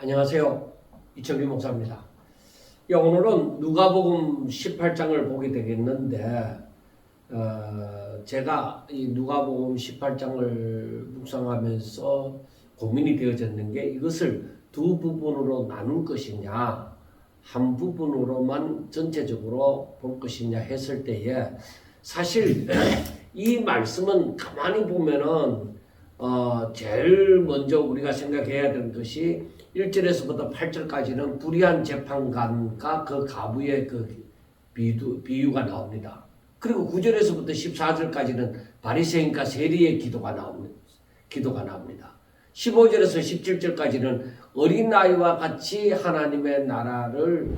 안녕하세요. 이철규 목사입니다. 오늘은 누가복음 18장을 보게 되겠는데 제가 이 누가복음 18장을 묵상하면서 고민이 되어졌는 게 이것을 두 부분으로 나눌 것이냐 한 부분으로만 전체적으로 볼 것이냐 했을 때에 사실 이 말씀은 가만히 보면은 제일 먼저 우리가 생각해야 되는 것이 1절에서부터 8절까지는 불의한 재판관과 그 가부의 그 비유가 나옵니다. 그리고 9절에서부터 14절까지는 바리새인과 세리의 기도가 나옵니다. 15절에서 17절까지는 어린아이와 같이 하나님의 나라를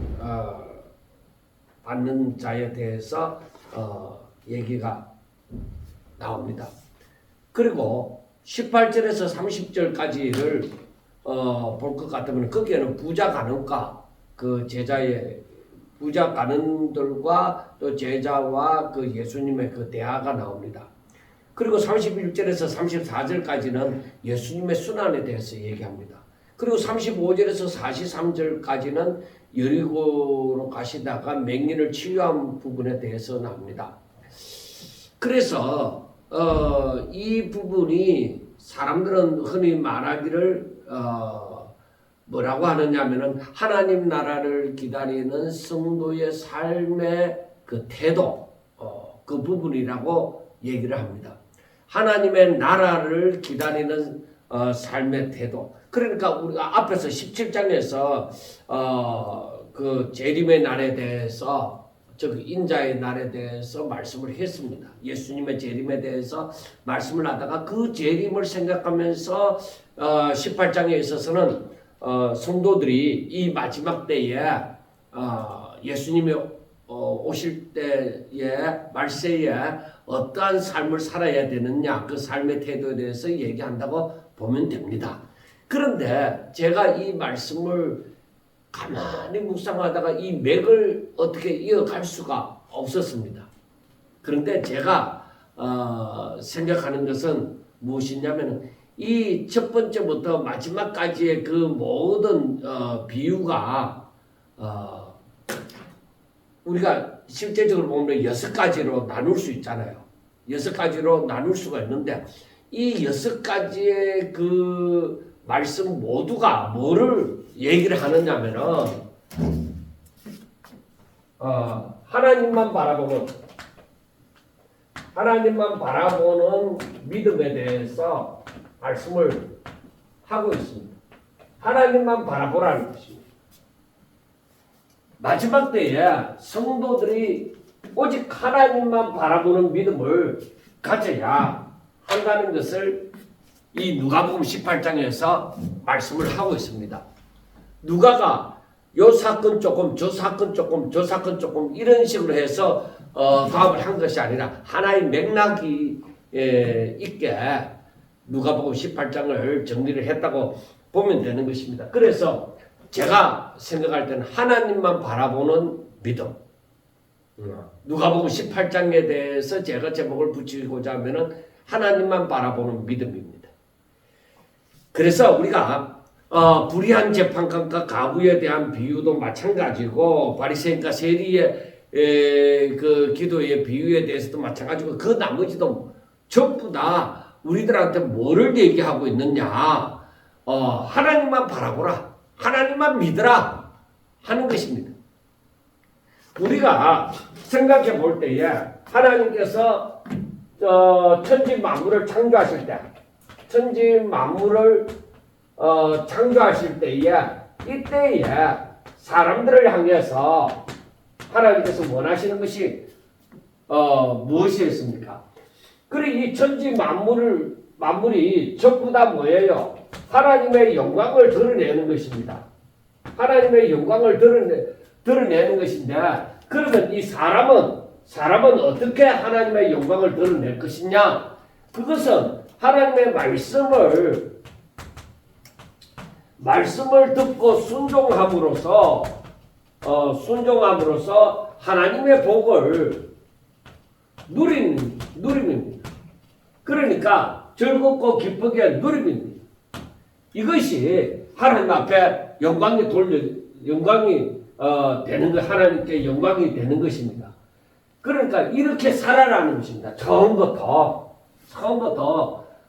받는 자에 대해서 얘기가 나옵니다. 그리고 18절에서 30절까지를 볼 것 같으면 거기에는 부자 간음과 그 제자의 부자 간음들과 또 제자와 그 예수님의 그 대화가 나옵니다. 그리고 31절에서 34절까지는 예수님의 순환에 대해서 얘기합니다. 그리고 35절에서 43절까지는 여리고로 가시다가 맹인을 치유한 부분에 대해서 나옵니다. 그래서 이 부분이 사람들은 흔히 말하기를 뭐라고 하느냐면은 하나님 나라를 기다리는 성도의 삶의 그 태도 그 부분이라고 얘기를 합니다. 하나님의 나라를 기다리는 삶의 태도. 그러니까 우리가 앞에서 17장에서 그 재림의 날에 대해서 즉 인자의 날에 대해서 말씀을 했습니다. 예수님의 재림에 대해서 말씀을 하다가 그 재림을 생각하면서 18장에 있어서는 성도들이 이 마지막 때에 예수님이 오실 때에 말세에 어떠한 삶을 살아야 되느냐 그 삶의 태도에 대해서 얘기한다고 보면 됩니다. 그런데 제가 이 말씀을 가만히 묵상하다가 이 맥을 어떻게 이어갈 수가 없었습니다. 그런데 제가 생각하는 것은 무엇이냐면 이 첫 번째부터 마지막까지의 그 모든 비유가 우리가 실제적으로 보면 6가지로 나눌 수 있잖아요. 6가지로 나눌 수가 있는데 이 6가지의 그 말씀 모두가 뭐를 얘기를 하느냐면은 하나님만 바라보는 믿음에 대해서 말씀을 하고 있습니다. 하나님만 바라보라는 것입니다. 마지막 때에 성도들이 오직 하나님만 바라보는 믿음을 가져야 한다는 것을 이 누가복음 18장에서 말씀을 하고 있습니다. 누가가 요 사건 조금, 저 사건 조금, 저 사건 조금 이런 식으로 해서 가업을 한 것이 아니라 하나의 맥락이 있게 누가복음 18장을 정리를 했다고 보면 되는 것입니다. 그래서 제가 생각할 때는 하나님만 바라보는 믿음. 누가복음 18장에 대해서 제가 제목을 붙이고자 하면은 하나님만 바라보는 믿음입니다. 그래서 우리가 불의한 재판관과 가부에 대한 비유도 마찬가지고 바리새인과 세리의 그 기도의 비유에 대해서도 마찬가지고 그 나머지도 전부 다 우리들한테 뭐를 얘기하고 있느냐 하나님만 바라보라 하나님만 믿으라 하는 것입니다. 우리가 생각해 볼 때에 하나님께서 천지 만물을 창조하실 때 천지 만물을 창조하실 때에 이때에 사람들을 향해서 하나님께서 원하시는 것이 무엇이었습니까? 그리고 이 천지 만물이 전부 다 뭐예요? 하나님의 영광을 드러내는 것입니다. 하나님의 영광을 드러내는 것인데 그러면 이 사람은 어떻게 하나님의 영광을 드러낼 것이냐? 그것은 하나님의 말씀을 듣고 순종함으로써 하나님의 복을 누림입니다. 그러니까 즐겁고 기쁘게 누림입니다. 이것이 하나님 앞에 영광이 되는 것, 하나님께 영광이 되는 것입니다. 그러니까 이렇게 살아라는 것입니다. 처음부터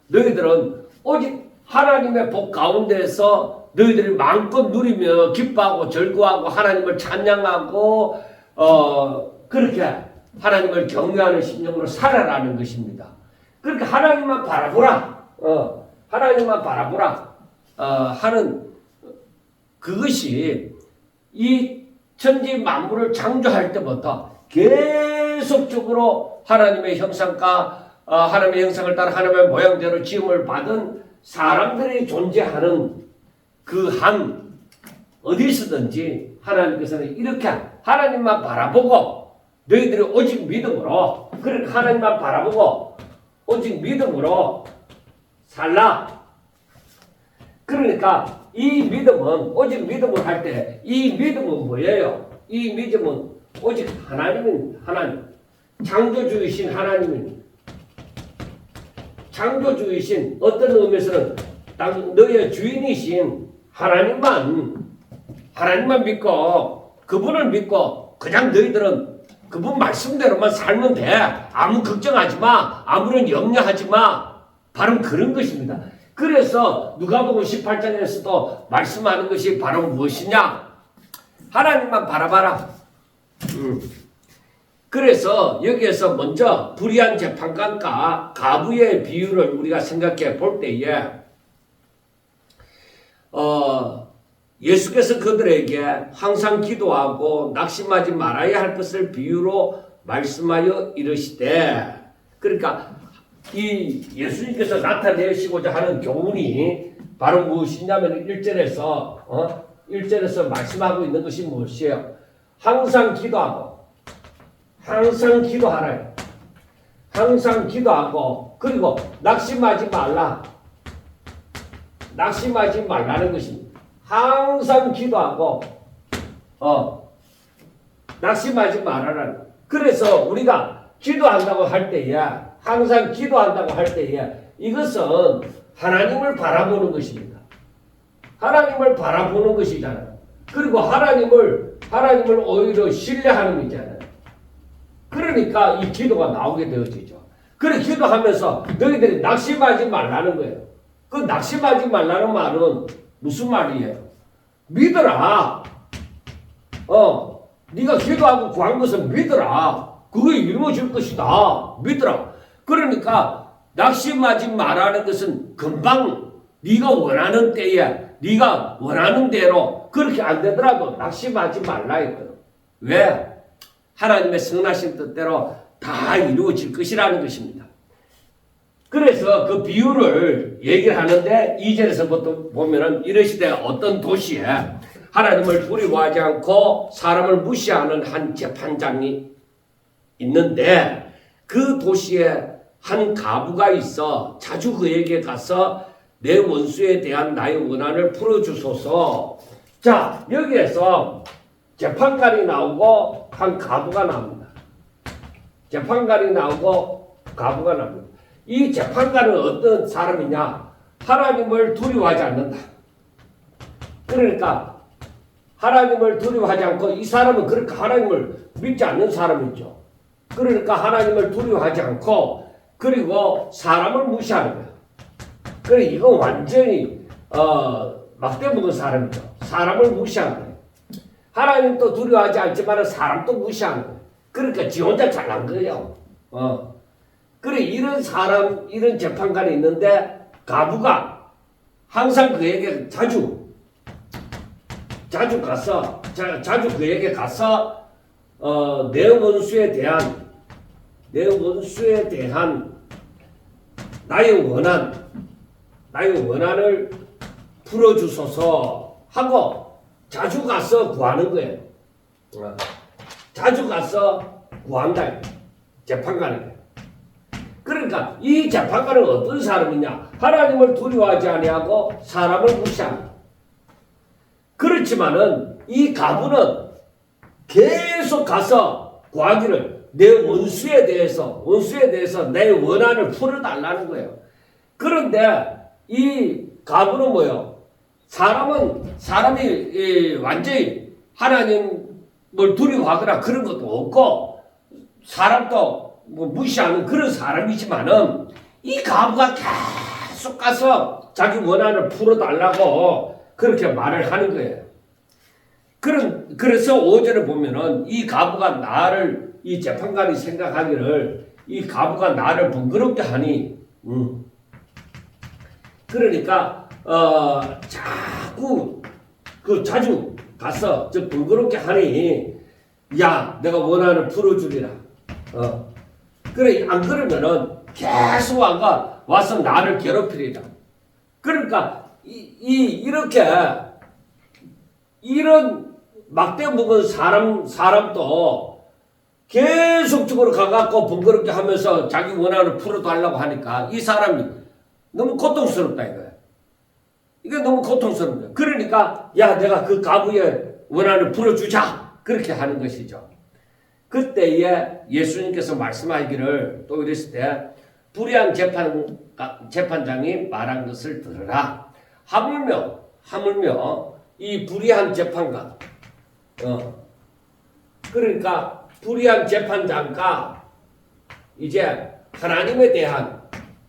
너희들은 오직 하나님의 복 가운데서 너희들이 마음껏 누리며 기뻐하고 즐거워하고 하나님을 찬양하고 그렇게 하나님을 경외하는 심령으로 살아라는 것입니다. 그러니까 하나님만 바라보라. 하나님만 바라보라. 하는 그것이 이 천지 만물을 창조할 때부터 계속적으로 하나님의 형상과 하나님의 형상을 따라 하나님의 모양대로 지음을 받은 사람들이 존재하는 그 한 어디서든지 하나님께서는 이렇게 하나님만 바라보고 너희들이 오직 믿음으로 그러니까 하나님만 바라보고 오직 믿음으로 살라. 그러니까 이 믿음은 오직 믿음을 할 때 이 믿음은 뭐예요? 이 믿음은 오직 하나님입니다. 하나님. 창조주이신 하나님입니다. 창조주이신 어떤 의미에서는 너의 주인이신 하나님만 믿고 그분을 믿고 그냥 너희들은 그분 말씀대로만 살면 돼. 아무 걱정하지 마. 아무런 염려하지 마. 바로 그런 것입니다. 그래서 누가복음 18장에서도 말씀하는 것이 바로 무엇이냐? 하나님만 바라봐라. 그래서 여기에서 먼저 불의한 재판관과 가부의 비유를 우리가 생각해 볼 때에 예수께서 그들에게 항상 기도하고 낙심하지 말아야 할 것을 비유로 말씀하여 이르시되 그러니까 이 예수님께서 나타내시고자 하는 교훈이 바로 무엇이냐면 1절에서 말씀하고 있는 것이 무엇이에요? 항상 기도하고 항상 기도하라. 항상 기도하고 그리고 낙심하지 말라. 낙심하지 말라는 것입니다. 항상 기도하고 낙심하지 말아라. 그래서 우리가 기도한다고 할 때에 항상 기도한다고 할 때에 이것은 하나님을 바라보는 것입니다. 하나님을 바라보는 것이잖아요. 그리고 하나님을 오히려 신뢰하는 것이잖아요. 그러니까 이 기도가 나오게 되어지죠. 그래 기도하면서 너희들이 낙심하지 말라는 거예요. 그 낙심하지 말라는 말은 무슨 말이에요? 믿어라. 네가 기도하고 구한 것은 믿어라. 그게 이루어질 것이다. 믿어라. 그러니까 낙심하지 말라는 것은 금방 네가 원하는 때에 네가 원하는 대로 그렇게 안 되더라도 낙심하지 말라 했거든. 왜? 하나님의 선하신 뜻대로 다 이루어질 것이라는 것입니다. 그래서 그 비유를 얘기를 하는데 2절에서부터 보면은 이러시되 어떤 도시에 하나님을 두려워하지 않고 사람을 무시하는 한 재판장이 있는데 그 도시에 한 가부가 있어 자주 그에게 가서 내 원수에 대한 나의 원한을 풀어주소서. 자, 여기에서 재판관이 나오고 한 가부가 나옵니다. 재판관이 나오고 가부가 나옵니다. 이 재판관은 어떤 사람이냐? 하나님을 두려워하지 않는다. 그러니까 하나님을 두려워하지 않고 이 사람은 그렇게 하나님을 믿지 않는 사람이죠. 그러니까 하나님을 두려워하지 않고 그리고 사람을 무시하는 거예요. 그래 이건 완전히 막대 먹은 사람이죠. 사람을 무시하는 거예요. 하나님도 두려워하지 않지만 사람도 무시하는 거예요. 그러니까 지 혼자 잘난 거예요. 그래 이런 사람 이런 재판관이 있는데 가부가 항상 그에게 자주 그에게 가서 내 원수에 대한 나의 원한을 풀어주소서 하고 자주 가서 구하는 거예요. 자주 가서 구한다. 재판관에게. 그러니까 이 재판관은 어떤 사람이냐? 하나님을 두려워하지 아니하고 사람을 무시한다. 그렇지만은 이 가부는 계속 가서 구하기를 내 원수에 대해서 내 원한을 풀어달라는 거예요. 그런데 이 가부는 뭐예요? 사람이 완전히 하나님을 두려워하거나 그런 것도 없고 사람도 뭐 무시하는 그런 사람이지만은 이 과부가 계속 가서 자기 원한을 풀어달라고 그렇게 말을 하는 거예요. 그래서 5절에 보면은 이 과부가 이 재판관이 생각하기를 이 과부가 나를 번거롭게 하니, 그러니까, 자주 가서 번거롭게 하니, 야, 내가 원한을 풀어주리라. 그래, 안 그러면은 계속 와서 나를 괴롭히리라. 그러니까, 이렇게, 이런 막대 먹은 사람도 계속적으로 가갖고 번거롭게 하면서 자기 원한을 풀어달라고 하니까 이 사람이 너무 고통스럽다 이거야. 이게 너무 고통스러운 거야. 그러니까 야 내가 그 과부의 원한을 풀어주자 그렇게 하는 것이죠. 그때에 예수님께서 말씀하기를 또 이랬을 때 불의한 재판장이 말한 것을 들으라. 하물며 이 불의한 재판관 그러니까 불의한 재판장과 이제 하나님에 대한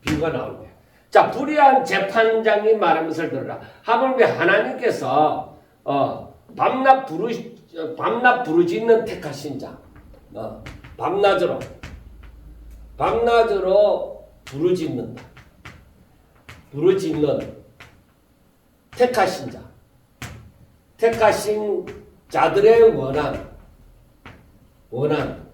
비유가 나옵니다. 자, 불의한 재판장이 말하는 것을 들으라. 하물며 하나님께서 밤낮 부르짖는 택하신 자, 밤낮으로 부르짖는 택하신 자, 택하신 자들의 원한을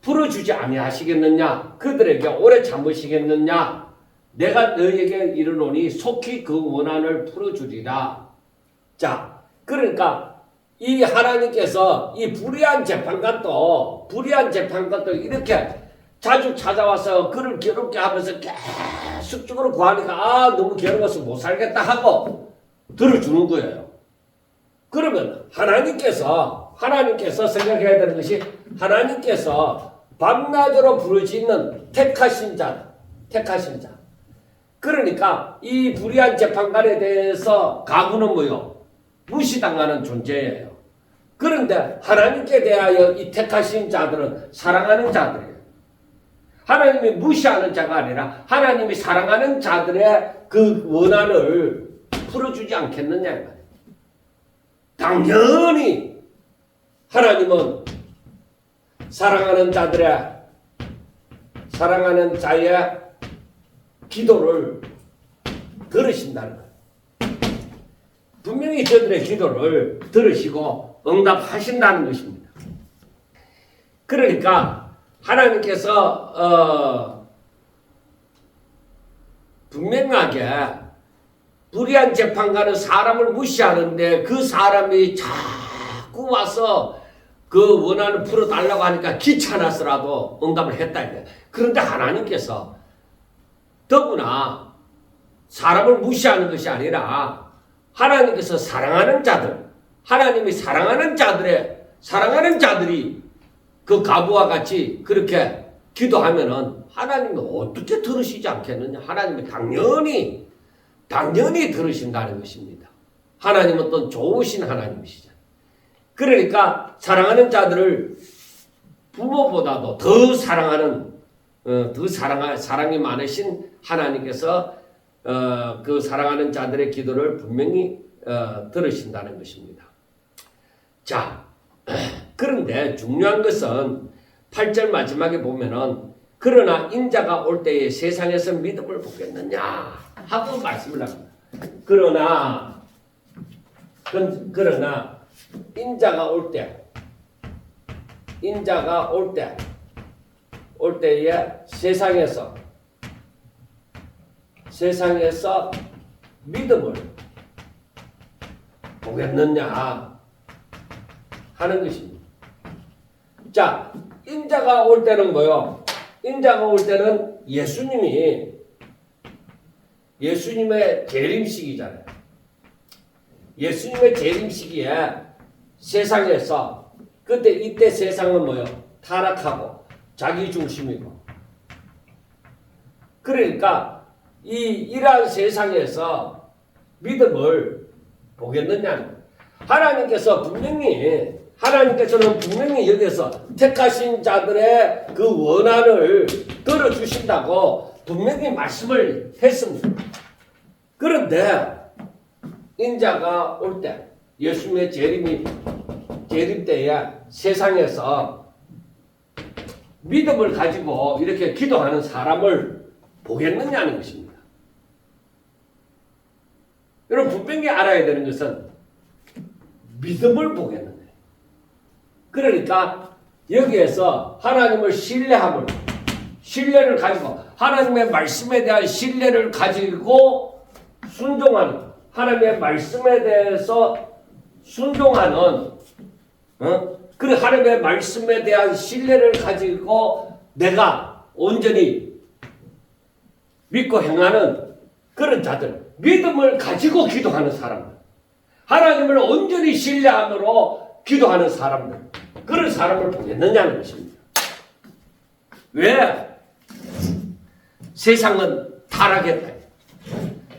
풀어주지 아니하시겠느냐? 그들에게 오래 참으시겠느냐? 내가 너희에게 이르노니 속히 그 원한을 풀어주리라. 자, 그러니까 이 하나님께서 이 불의한 재판관도 이렇게 자주 찾아와서 그를 괴롭게 하면서 계속적으로 구하니까 너무 괴로워서 못 살겠다 하고 들어주는 거예요. 그러면 하나님께서 생각해야 되는 것이 하나님께서 밤낮으로 부르짖는 택하신 자. 그러니까 이 불의한 재판관에 대해서 과부는 뭐요? 무시당하는 존재예요. 그런데 하나님께 대하여 이 택하신 자들은 사랑하는 자들이에요. 하나님이 무시하는 자가 아니라 하나님이 사랑하는 자들의 그 원한을 풀어주지 않겠느냐. 당연히 하나님은 사랑하는 자의 기도를 들으신다는 거예요. 분명히 저들의 기도를 들으시고 응답하신다는 것입니다. 그러니까 하나님께서 분명하게 불의한 재판관은 사람을 무시하는데 그 사람이 자꾸 와서 그 원한을 풀어달라고 하니까 귀찮아서라도 응답을 했다. 그런데 하나님께서 더구나 사람을 무시하는 것이 아니라 하나님께서 사랑하는 자들, 하나님이 사랑하는 자들이 그 과부와 같이 그렇게 기도하면은 하나님이 어떻게 들으시지 않겠느냐? 하나님이 당연히 들으신다는 것입니다. 하나님은 또 좋으신 하나님이시잖아요. 그러니까 사랑하는 자들을 부모보다도 더 사랑이 많으신 하나님께서 그 사랑하는 자들의 기도를 분명히 들으신다는 것입니다. 자, 그런데 중요한 것은 8절 마지막에 보면은 그러나 인자가 올 때에 세상에서 믿음을 보겠느냐 하고 말씀을 합니다. 그러나 인자가 올 때에 세상에서 믿음을 보겠느냐 하는 것입니다. 자, 인자가 올 때는 뭐요? 인자가 올 때는 예수님의 재림식이잖아요. 예수님의 재림식이에 세상에서 이때 세상은 뭐요? 타락하고 자기 중심이고. 그러니까 이러한 세상에서 믿음을 보겠느냐. 하나님께서는 분명히 여기서 택하신 자들의 그 원한을 들어주신다고 분명히 말씀을 했습니다. 그런데 인자가 올 때, 예수님의 재림 때에 세상에서 믿음을 가지고 이렇게 기도하는 사람을 보겠느냐는 것입니다. 여러분 분명히 알아야 되는 것은 믿음을 보겠는 거예요. 그러니까 여기에서 하나님을 신뢰를 가지고 하나님의 말씀에 대한 신뢰를 가지고 순종하는, 하나님의 말씀에 대해서 순종하는, 그 하나님의 말씀에 대한 신뢰를 가지고 내가 온전히 믿고 행하는 그런 자들, 믿음을 가지고 기도하는 사람들, 하나님을 온전히 신뢰함으로 기도하는 사람들, 그런 사람을 보겠느냐는 것입니다. 왜? 세상은 타락했다.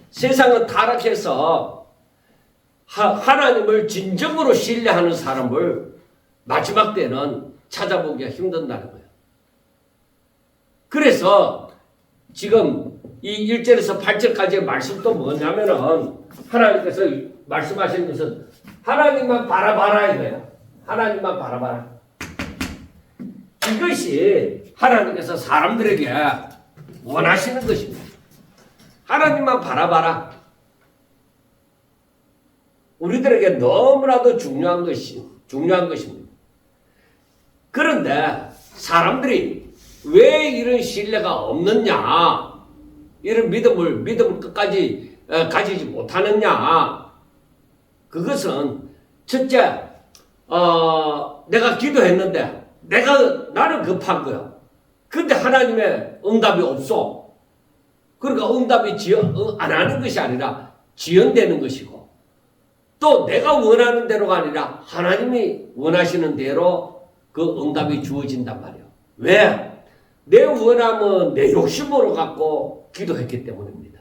세상은 타락해서 하나님을 진정으로 신뢰하는 사람을 마지막 때는 찾아보기가 힘든다는 거예요. 그래서 지금 이 1절에서 8절까지의 말씀도 뭐냐면은 하나님께서 말씀하시는 것은 하나님만 바라봐라 이거예요. 하나님만 바라봐라. 이것이 하나님께서 사람들에게 원하시는 것입니다. 하나님만 바라봐라. 우리들에게 너무나도 중요한 것입니다. 그런데 사람들이 왜 이런 신뢰가 없느냐, 이런 믿음을 끝까지 가지지 못하느냐, 그것은 첫째, 내가 기도했는데 나는 급한 거야. 근데 하나님의 응답이 없어. 그러니까 응답이 안 하는 것이 아니라 지연되는 것이고, 또 내가 원하는 대로가 아니라 하나님이 원하시는 대로 그 응답이 주어진단 말이에요. 왜? 내 원함은 내 욕심으로 갖고 기도했기 때문입니다.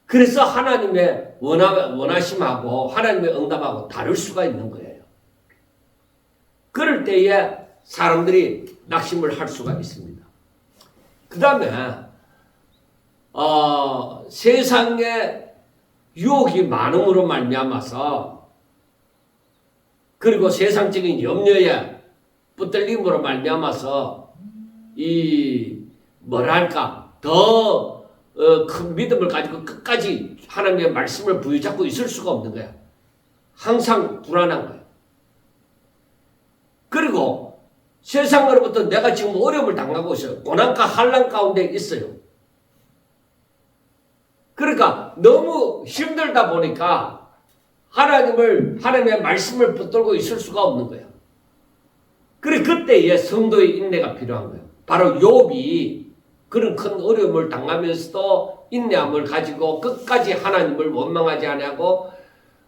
그래서 하나님의 원하심하고 하나님의 응답하고 다를 수가 있는 거예요. 그럴 때에 사람들이 낙심을 할 수가 있습니다. 그 다음에 세상에 유혹이 많음으로 말미암아서, 그리고 세상적인 염려에 붙들림으로 말미암아서 더 큰 믿음을 가지고 끝까지 하나님의 말씀을 부여잡고 있을 수가 없는 거야. 항상 불안한 거야. 그리고 세상으로부터 내가 지금 어려움을 당하고 있어요. 고난과 환난 가운데 있어요. 그러니까 너무 힘들다 보니까 하나님의 말씀을 붙들고 있을 수가 없는 거예요. 그래, 그때에 성도의 인내가 필요한 거예요. 바로 욥이 그런 큰 어려움을 당하면서도 인내함을 가지고 끝까지 하나님을 원망하지 아니하고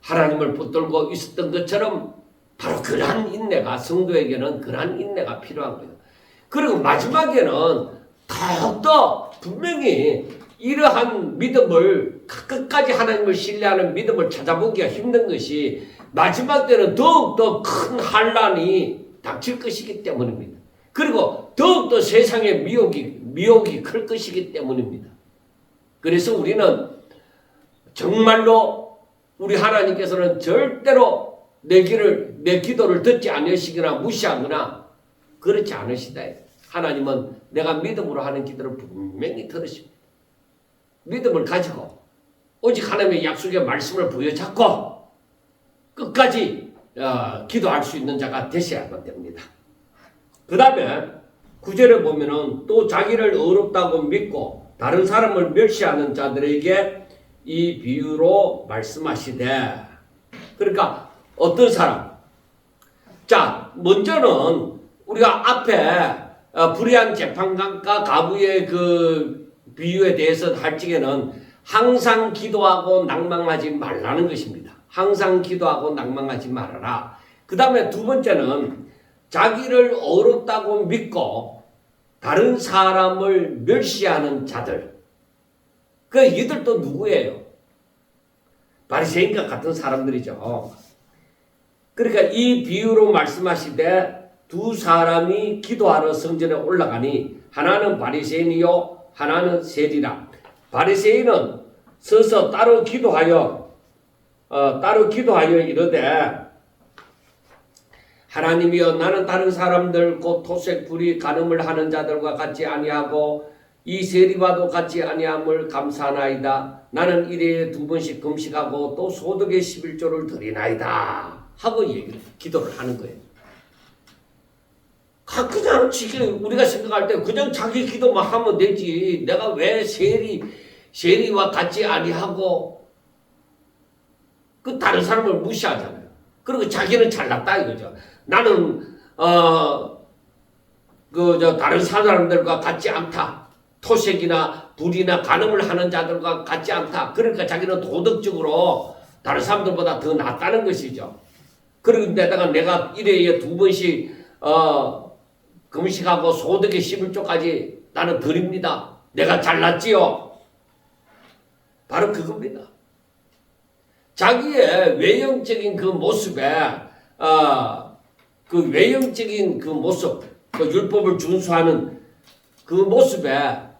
하나님을 붙들고 있었던 것처럼, 바로 그러한 인내가, 성도에게는 그러한 인내가 필요한 거예요. 그리고 마지막에는 더욱더 분명히 이러한 믿음을, 끝까지 하나님을 신뢰하는 믿음을 찾아보기가 힘든 것이 마지막 때는 더욱더 큰 환난이 닥칠 것이기 때문입니다. 그리고 더욱더 세상의 미혹이 클 것이기 때문입니다. 그래서 우리는 정말로 우리 하나님께서는 절대로 내 기도를 듣지 않으시거나 무시하거나 그렇지 않으시다. 하나님은 내가 믿음으로 하는 기도를 분명히 들으십니다. 믿음을 가지고 오직 하나님의 약속의 말씀을 부여잡고 끝까지 기도할 수 있는 자가 되셔야만 됩니다. 그 다음에 9절에 보면은 또 자기를 어렵다고 믿고 다른 사람을 멸시하는 자들에게 이 비유로 말씀하시되, 그러니까 어떤 사람? 자, 먼저는 우리가 앞에 불의한 재판관과 가부의 그 비유에 대해서 할 적에는 항상 기도하고 낭망하지 말라는 것입니다. 항상 기도하고 낭망하지 말아라. 그 다음에 두 번째는 자기를 어렵다고 믿고 다른 사람을 멸시하는 자들. 그 이들도 누구예요? 바리새인과 같은 사람들이죠. 그러니까 이 비유로 말씀하시되 두 사람이 기도하러 성전에 올라가니 하나는 바리새인이요 하나는 세리라. 바리새인은 서서 따로 기도하여 이르되 하나님이여 나는 다른 사람들 곧 토색 불이 간음을 하는 자들과 같지 아니하고 이 세리와도 같지 아니함을 감사하나이다. 나는 일회에 2번씩 금식하고 또 소득의 11조를 드리나이다 하고 기도를 하는 거예요. 그냥 우리가 생각할 때 그냥 자기 기도만 하면 되지. 내가 왜 세리와 같지 아니하고 그 다른 사람을 무시하잖아요. 그리고 자기는 잘났다 이거죠. 나는 다른 사람들과 같지 않다. 토색이나 불이나 간음을 하는 자들과 같지 않다. 그러니까 자기는 도덕적으로 다른 사람들보다 더 낫다는 것이죠. 그런데다가 내가 1회에 2번씩 금식하고 소득의 11조까지 나는 드립니다. 내가 잘났지요. 바로 그겁니다. 자기의 외형적인 그 모습에 그 외형적인 그 모습, 그 율법을 준수하는 그 모습에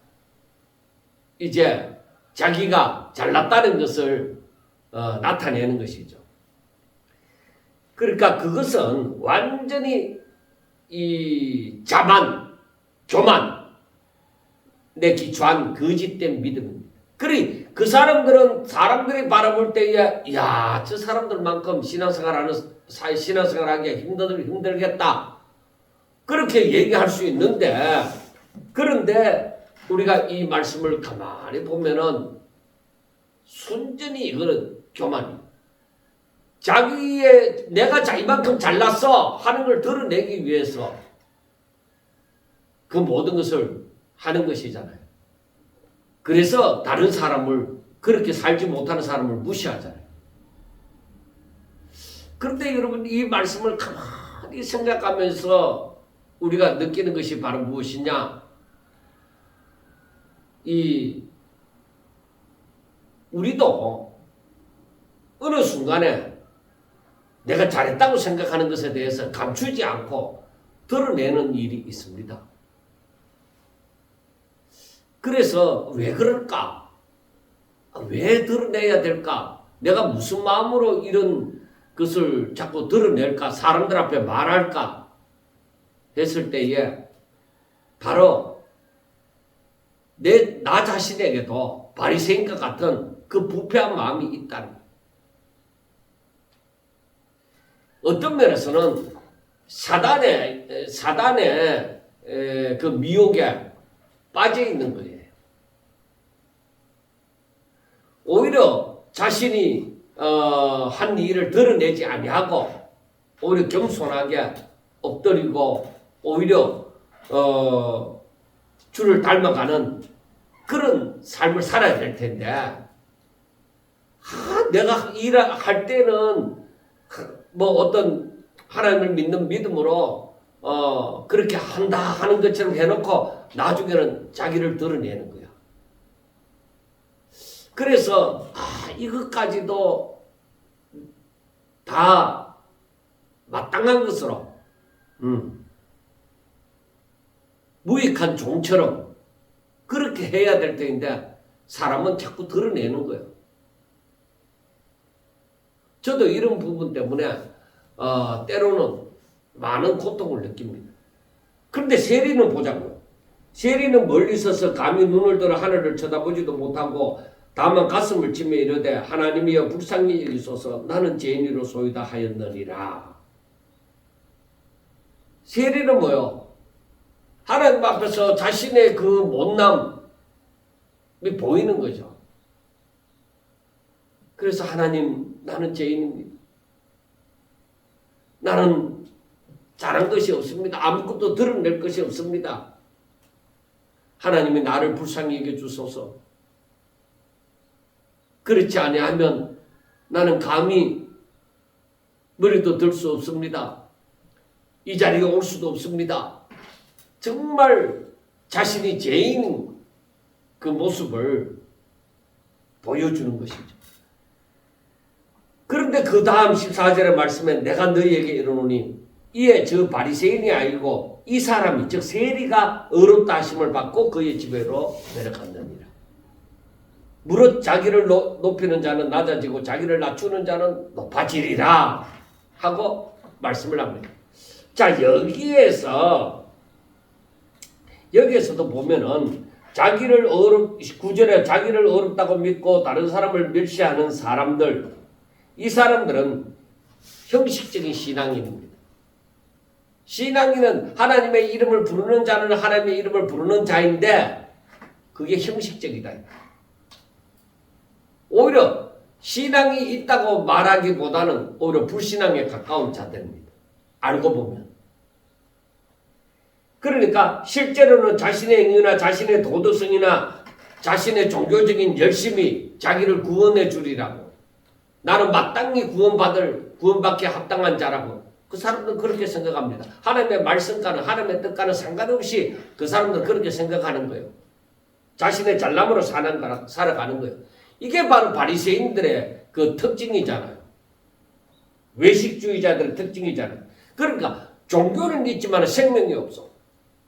이제 자기가 잘났다는 것을 나타내는 것이죠. 그러니까 그것은 완전히 이 자만, 교만에 기초한 거짓된 믿음입니다. 그래 그 사람들이 바라볼 때에 야, 저 사람들만큼 신앙생활하기 힘들겠다. 그렇게 얘기할 수 있는데 그런데 우리가 이 말씀을 가만히 보면은 순전히 이거는 교만이에요. 내가 이만큼 잘났어 하는 걸 드러내기 위해서 그 모든 것을 하는 것이잖아요. 그래서 다른 사람을 그렇게 살지 못하는 사람을 무시하잖아요. 그런데 여러분 이 말씀을 가만히 생각하면서 우리가 느끼는 것이 바로 무엇이냐? 우리도 어느 순간에 내가 잘했다고 생각하는 것에 대해서 감추지 않고 드러내는 일이 있습니다. 그래서 왜 그럴까? 왜 드러내야 될까? 내가 무슨 마음으로 이런 것을 자꾸 드러낼까? 사람들 앞에 말할까? 했을 때에 바로 나 자신에게도 바리새인과 같은 그 부패한 마음이 있다는 거예요. 어떤 면에서는 사단의 그 미혹에 빠져 있는 거예요. 오히려 자신이 한 일을 드러내지 아니하고 오히려 겸손하게 엎드리고 오히려 주를 닮아가는 그런 삶을 살아야 될 텐데 내가 일할 때는 뭐 어떤 하나님을 믿는 믿음으로 그렇게 한다 하는 것처럼 해놓고 나중에는 자기를 드러내는 거야. 그래서 이것까지도 다 마땅한 것으로 무익한 종처럼 그렇게 해야 될 때인데 사람은 자꾸 드러내는 거예요. 저도 이런 부분 때문에 때로는 많은 고통을 느낍니다. 그런데 세리는 보자고요. 세리는 멀리 서서 감히 눈을 들어 하늘을 쳐다보지도 못하고 다만 가슴을 치며 이르되 하나님이여 불쌍히 여기소서 나는 죄인이로소이다 하였느니라. 세리는 뭐요? 하나님 앞에서 자신의 그 못남이 보이는 거죠. 그래서 하나님 나는 죄인입니다. 나는 잘한 것이 없습니다. 아무것도 드러낼 것이 없습니다. 하나님이 나를 불쌍히 여겨주소서. 그렇지 아니하면 나는 감히 머리도 들 수 없습니다. 이 자리에 올 수도 없습니다. 정말 자신이 죄인 그 모습을 보여주는 것이죠. 그런데 그 다음 14절의 말씀에 내가 너희에게 이르노니 이에 저 바리새인이 아니고 이 사람이 즉 세리가 의롭다 하심을 받고 그의 집에로 내려갔느니라. 무릇 자기를 높이는 자는 낮아지고 자기를 낮추는 자는 높아지리라 하고 말씀을 합니다. 자, 여기에서도 보면은 구절에 자기를 어렵다고 믿고 다른 사람을 멸시하는 사람들, 이 사람들은 형식적인 신앙인입니다. 신앙인은 하나님의 이름을 부르는 자는 하나님의 이름을 부르는 자인데 그게 형식적이다. 오히려 신앙이 있다고 말하기보다는 오히려 불신앙에 가까운 자들입니다. 알고 보면. 그러니까 실제로는 자신의 행위나 자신의 도덕성이나 자신의 종교적인 열심이 자기를 구원해 주리라고, 나는 마땅히 구원받기에 합당한 자라고 그 사람들은 그렇게 생각합니다. 하나님의 말씀과는 하나님의 뜻과는 상관없이 그 사람들은 그렇게 생각하는 거예요. 자신의 잘남으로 살아가는 거예요. 이게 바로 바리새인들의 그 특징이잖아요. 외식주의자들의 특징이잖아요. 그러니까 종교는 있지만 생명이 없어.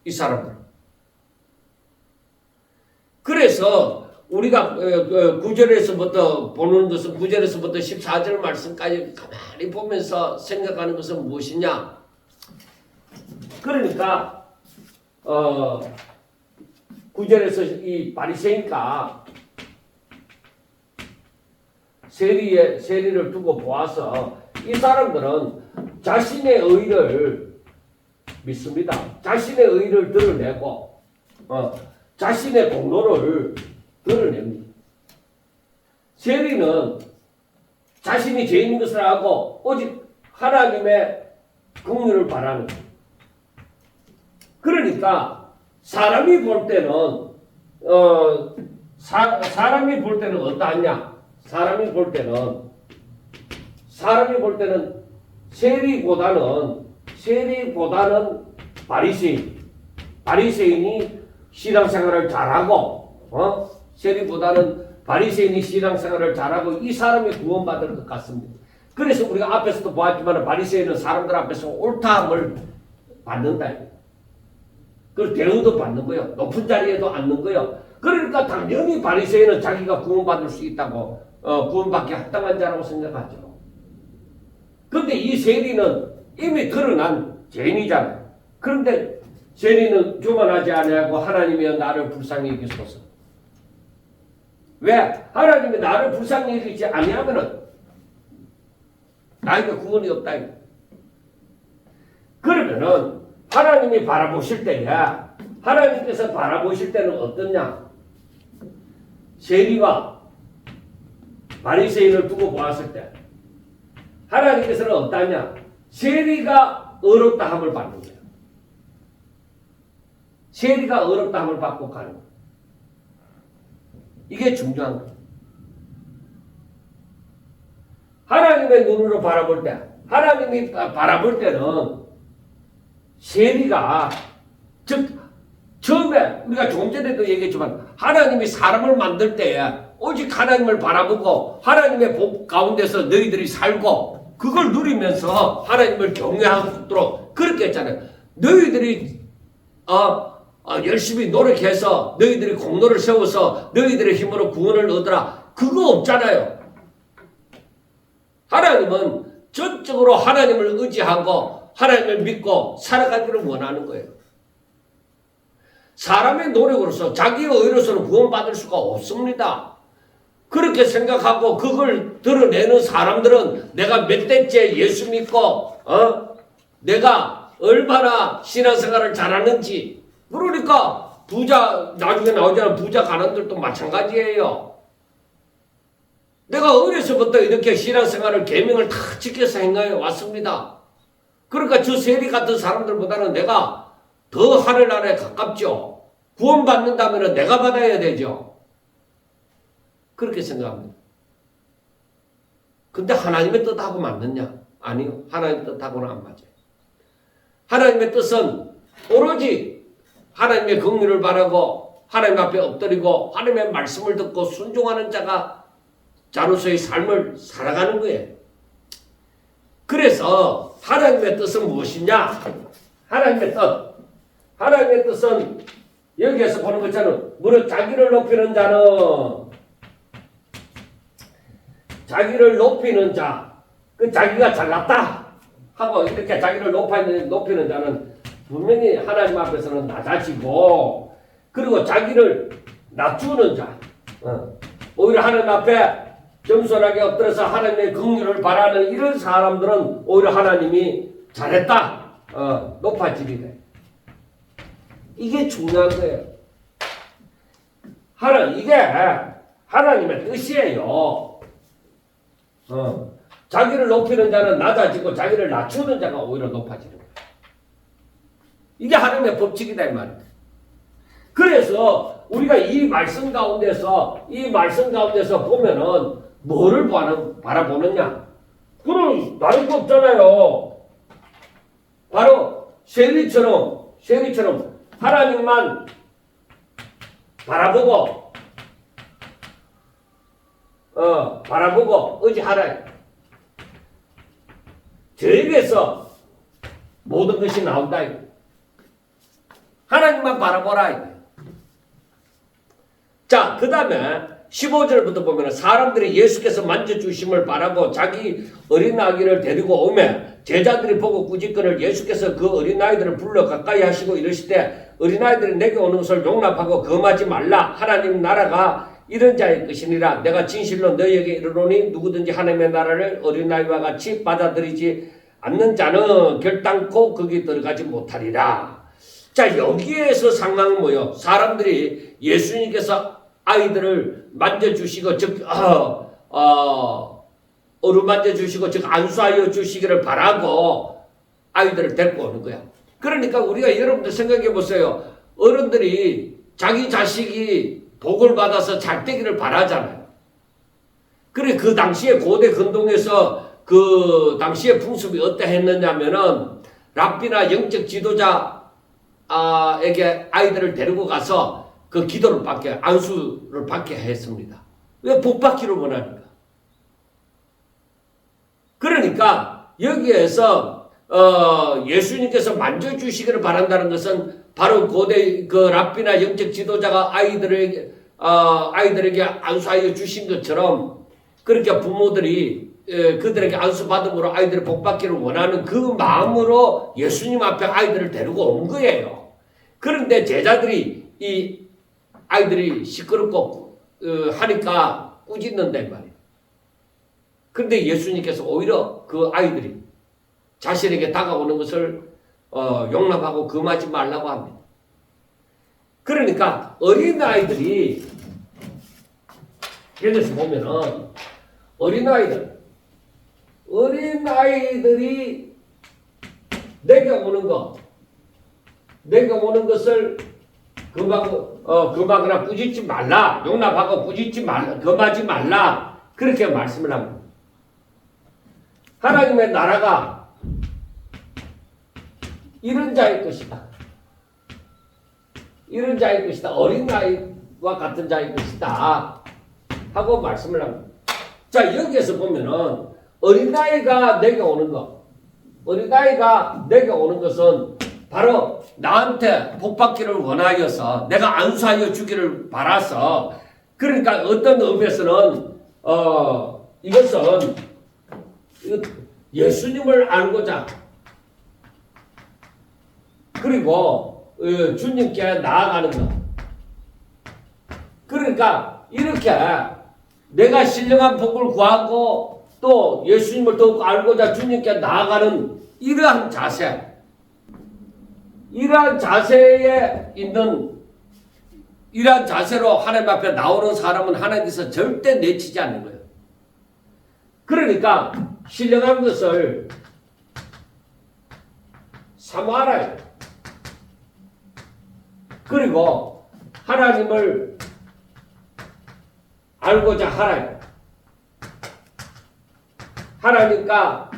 이 사람들은. 그래서 우리가 9절에서부터 보는 것은 9절에서부터 14절 말씀까지 가만히 보면서 생각하는 것은 무엇이냐? 그러니까 9절에서 이 바리새인과 세리를 두고 보아서 이 사람들은 자신의 의를 믿습니다. 자신의 의를 드러내고 자신의 공로를 드러냅니다. 세리는 자신이 죄인인 것을 알고 오직 하나님의 긍휼을 바라는 거예요. 그러니까 사람이 볼 때는 어떠하냐? 사람이 볼 때는 세리보다는 바리새인이 신앙생활을 잘하고 바리새인이 신앙생활을 잘하고 이 사람이 구원받을 것 같습니다. 그래서 우리가 앞에서도 보았지만 바리새인은 사람들 앞에서 옳다함을 받는다. 그리고 대우도 받는 거예요. 높은 자리에도 앉는 거예요. 그러니까 당연히 바리새인은 자기가 구원받을 수 있다고 구원받기 합당한 자라고 생각하죠. 그런데 이 세리는 이미 드러난 죄인이잖아요. 그런데 세리는 교만하지 아니하고 하나님이여 나를 불쌍히 여기소서. 왜? 하나님이 나를 불쌍히 여기지 아니하면은 나에게 구원이 없다. 그러면은 하나님이 바라보실 때야, 하나님께서 바라보실 때는 어떠냐? 세리와 바리새인을 두고 보았을 때 하나님께서는 어떠냐? 세리가 의롭다함을 받는 거예요. 세리가 의롭다함을 받고 가는 거예요. 이게 중요한 거예요. 하나님의 눈으로 바라볼 때, 하나님이 바라볼 때는 세리가, 즉 처음에 우리가 조금 전에도 얘기했지만 하나님이 사람을 만들 때 오직 하나님을 바라보고 하나님의 복 가운데서 너희들이 살고 그걸 누리면서 하나님을 경외하도록 그렇게 했잖아요. 너희들이 열심히 노력해서 너희들이 공로를 세워서 너희들의 힘으로 구원을 얻으라. 그거 없잖아요. 하나님은 전적으로 하나님을 의지하고 하나님을 믿고 살아가기를 원하는 거예요. 사람의 노력으로서 자기의 의로서는 구원받을 수가 없습니다. 그렇게 생각하고 그걸 드러내는 사람들은 내가 몇 대째 예수 믿고 내가 얼마나 신앙생활을 잘하는지, 그러니까 부자 나중에 나오잖아. 부자 가난들도 마찬가지예요. 내가 어려서부터 이렇게 신앙생활을 계명을 다 지켜서 행해 왔습니다. 그러니까 저 세리 같은 사람들보다는 내가 더 하늘나라에 가깝죠. 구원받는다면 내가 받아야 되죠. 그렇게 생각합니다. 근데 하나님의 뜻하고 맞느냐? 아니요. 하나님의 뜻하고는 안 맞아요. 하나님의 뜻은 오로지 하나님의 긍휼을 바라고 하나님 앞에 엎드리고 하나님의 말씀을 듣고 순종하는 자가 자로서의 삶을 살아가는 거예요. 그래서 하나님의 뜻은 무엇이냐? 하나님의 뜻은 여기에서 보는 것처럼 무릇 자기를 높이는 자, 그 자기가 잘났다 하고 이렇게 자기를 높이는 자는 분명히 하나님 앞에서는 낮아지고, 그리고 자기를 낮추는 자, 오히려 하나님 앞에 겸손하게 엎드려서 하나님의 긍휼을 바라는 이런 사람들은 오히려 하나님이 잘했다, 높아지리래. 이게 중요한 거예요. 이게 하나님의 뜻이에요. 자기를 높이는 자는 낮아지고 자기를 낮추는 자가 오히려 높아지는 거예요. 이게 하나님의 법칙이다 이 말이에요. 그래서 우리가 이 말씀 가운데서 보면은 뭐를 바라보느냐? 그런 다른 거 없잖아요. 바로 세리처럼 하나님만 바라보고 의지하라. 저에게서 모든 것이 나온다. 하나님만 바라보라. 자, 그 다음에 15절부터 보면 사람들이 예수께서 만져주심을 바라고 자기 어린아기를 데리고 오매 제자들이 보고 꾸짖거늘 예수께서 그 어린아이들을 불러 가까이 하시고 이르시되 어린아이들이 내게 오는 것을 용납하고 금하지 말라. 하나님 나라가 이런 자의 것이니라. 내가 진실로 너희에게 이르노니 누구든지 하나님의 나라를 어린아이와 같이 받아들이지 않는 자는 결단코 거기 들어가지 못하리라. 자, 여기에서 상황은 뭐예요? 사람들이 예수님께서 아이들을 만져주시고 어루만져 주시고 즉 안수하여 주시기를 바라고 아이들을 데리고 오는 거야. 그러니까 우리가 여러분들 생각해 보세요. 어른들이 자기 자식이 복을 받아서 잘 되기를 바라잖아요. 그래, 그 당시에 고대 근동에서 그 당시의 풍습이 어떠했느냐면은 랍비나 영적 지도자에게 아이들을 데리고 가서 그 기도를 받게, 안수를 받게 했습니다. 왜? 복 받기를 원하니까. 그러니까 여기에서 예수님께서 만져주시기를 바란다는 것은 바로 고대 그 랍비나 영적 지도자가 아이들에게 안수하여 주신 것처럼 그렇게 부모들이 그들에게 안수 받음으로 아이들을 복 받기를 원하는 그 마음으로 예수님 앞에 아이들을 데리고 온 거예요. 그런데 제자들이 이 아이들이 시끄럽고 하니까 꾸짖는단 말이에요. 그런데 예수님께서 오히려 그 아이들이 자신에게 다가오는 것을 용납하고 금하지 말라고 합니다. 그러니까 어린아이들이 예를 보면은 어린아이들이 내게 오는 것을 금하거나 꾸짖지 말라. 용납하고 꾸짖지 말라. 금하지 말라. 그렇게 말씀을 합니다. 하나님의 나라가 이런 자의 것이다. 이런 자의 것이다. 어린아이와 같은 자의 것이다. 하고 말씀을 합니다. 자, 여기에서 보면은 어린아이가 내게 오는 것은 바로 나한테 복받기를 원하여서 내가 안수하여 주기를 바라서, 그러니까 어떤 의미에서는 이것은 예수님을 알고자 그리고 주님께 나아가는 것. 그러니까 이렇게 내가 신령한 복을 구하고 또 예수님을 더욱 알고자 주님께 나아가는 이러한 자세로 하나님 앞에 나오는 사람은 하나님께서 절대 내치지 않는 거예요. 그러니까 신령한 것을 사모하라. 그리고 하나님을 알고자 하라. 하나님과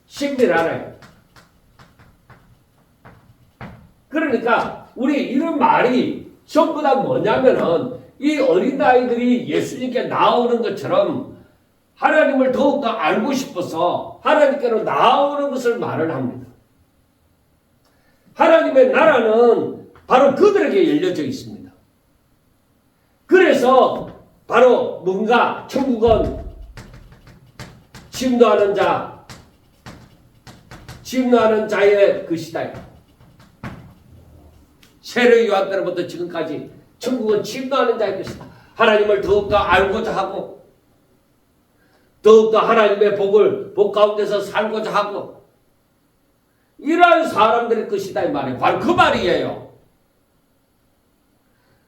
신비하라. 그러니까 우리 이런 말이 전부 다 뭐냐면은 이 어린아이들이 예수님께 나오는 것처럼 하나님을 더욱더 알고 싶어서 하나님께로 나오는 것을 말을 합니다. 하나님의 나라는 바로 그들에게 열려져 있습니다. 그래서 바로 뭔가 천국은 침노하는 자의 것이다. 세례 요한 때부터 지금까지 천국은 침노하는 자의 것이다. 하나님을 더욱더 알고자 하고 더욱더 하나님의 복 가운데서 살고자 하고 이러한 사람들의 것이다 이 말이에요. 바로 그 말이에요.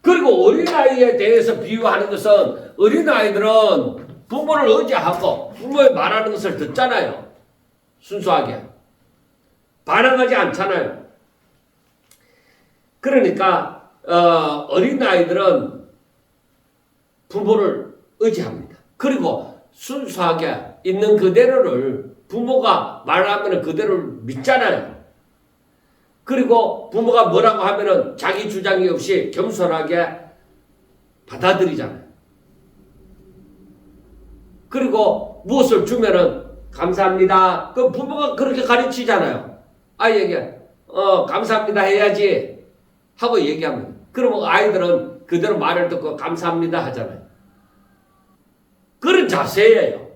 그리고 어린아이에 대해서 비유하는 것은 어린아이들은 부모를 의지하고 부모의 말하는 것을 듣잖아요. 순수하게. 반항하지 않잖아요. 그러니까 어린아이들은 부모를 의지합니다. 그리고 순수하게 있는 그대로를 부모가 말하면 그대로를 믿잖아요. 그리고 부모가 뭐라고 하면은 자기 주장이 없이 겸손하게 받아들이잖아요. 그리고 무엇을 주면은 감사합니다. 그 부모가 그렇게 가르치잖아요. 아이에게 감사합니다 해야지 하고 얘기하면 그러면 아이들은 그대로 말을 듣고 감사합니다 하잖아요. 그런 자세예요.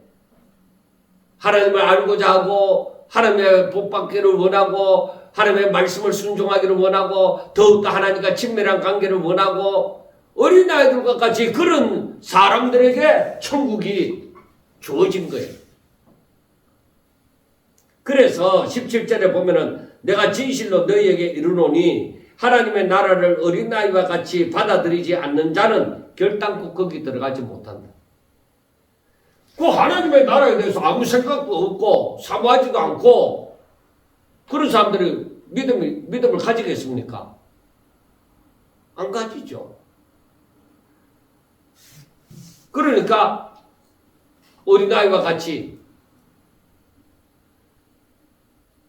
하나님을 알고자 하고 하나님의 복 받기를 원하고 하나님의 말씀을 순종하기를 원하고 더욱더 하나님과 친밀한 관계를 원하고 어린아이들과 같이 그런 사람들에게 천국이 주어진 거예요. 그래서 17절에 보면은 내가 진실로 너희에게 이르노니 하나님의 나라를 어린아이와 같이 받아들이지 않는 자는 결단코 거기 들어가지 못한다. 그 하나님의 나라에 대해서 아무 생각도 없고 사모하지도 않고 그런 사람들이 믿음을 가지겠습니까? 안 가지죠. 그러니까 어린아이와 같이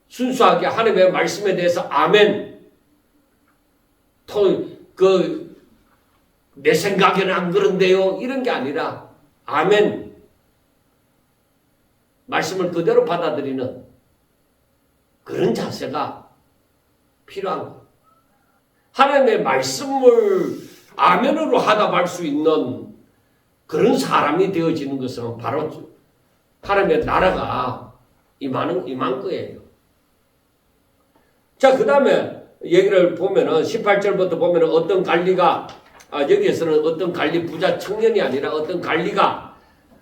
순수하게 하나님의 말씀에 대해서 아멘 내 생각에는 안 그런데요 이런 게 아니라 아멘 말씀을 그대로 받아들이는 그런 자세가 필요한 거예요. 하나님의 말씀을 아멘으로 하다 말 수 있는 그런 사람이 되어지는 것은 바로 하나님의 나라가 임한 거예요. 자, 그 다음에 얘기를 보면은 18절부터 보면은 어떤 관리가 여기에서는 어떤 관리 부자 청년이 아니라 어떤 관리가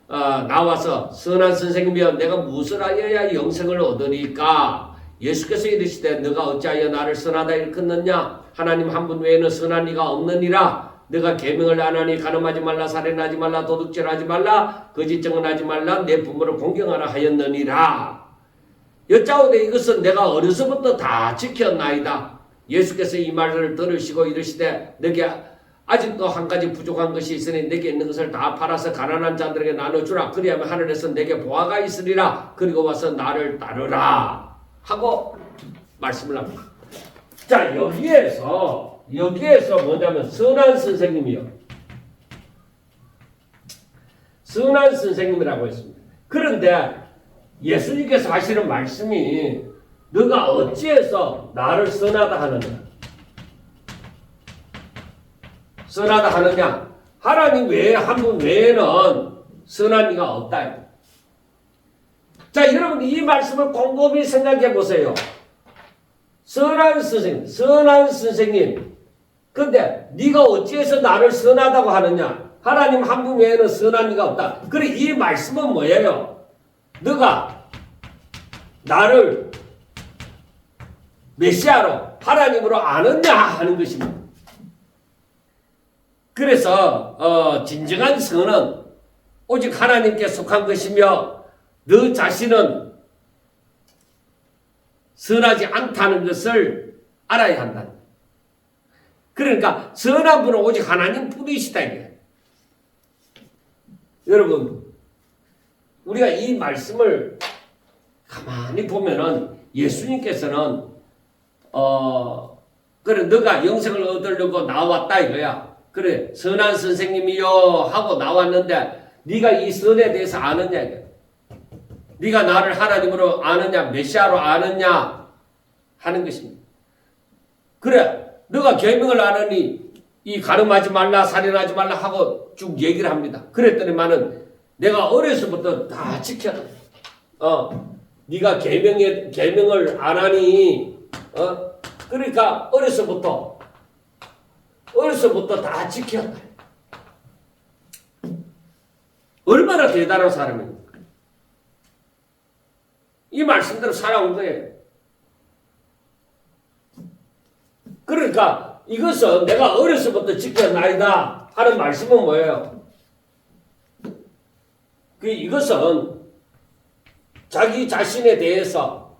나와서 선한 선생님이여 내가 무엇을 하여야 영생을 얻으리까? 예수께서 이르시되 너가 어찌하여 나를 선하다 일컫느냐? 하나님 한 분 외에는 선한 이가 없느니라. 너가 계명을 안 하니 간음하지 말라, 살인하지 말라, 도둑질하지 말라, 거짓 증언하지 말라, 내 부모를 공경하라 하였느니라. 여짜오되 이것은 내가 어려서부터 다 지켰나이다. 예수께서 이 말을 들으시고 이르시되 너게 아직도 한 가지 부족한 것이 있으니 내게 있는 것을 다 팔아서 가난한 자들에게 나눠주라. 그리하면 하늘에서 내게 보화가 있으리라. 그리고 와서 나를 따르라 하고 말씀을 합니다. 자, 여기에서 뭐냐면 선한 선생님이요. 선한 선생님이라고 했습니다. 그런데 예수님께서 하시는 말씀이 너가 어찌해서 나를 선하다 하느냐? 선하다 하느냐? 하나님 외에 한 분 외에는 선한 이가 없다. 자, 여러분 이 말씀을 곰곰이 생각해 보세요. 선한 선생님. 근데 네가 어찌해서 나를 선하다고 하느냐? 하나님 한 분 외에는 선한 이가 없다. 그래 이 말씀은 뭐예요? 너가 나를 메시아로 하나님으로 아느냐 하는 것입니다. 그래서 진정한 선은 오직 하나님께 속한 것이며 너 자신은 선하지 않다는 것을 알아야 한다. 그러니까 선한 분은 오직 하나님 뿐이시다 이게. 여러분 우리가 이 말씀을 가만히 보면은 예수님께서는 그래 너가 영생을 얻으려고 나왔다 이거야. 그래 선한 선생님이요 하고 나왔는데 네가 이 선에 대해서 아느냐 이게. 네가 나를 하나님으로 아느냐 메시아로 아느냐 하는 것입니다. 그래 너가 계명을 아느니 이 가늠하지 말라 살인하지 말라 하고 쭉 얘기를 합니다. 그랬더니만은 내가 어려서부터 다 지켰다. 네가 계명을 안 하니 그러니까 어려서부터 다 지켰다. 얼마나 대단한 사람입니까? 이 말씀대로 살아온 거예요. 그러니까 이것은 내가 어려서부터 지켜나이다 하는 말씀은 뭐예요? 이것은 자기 자신에 대해서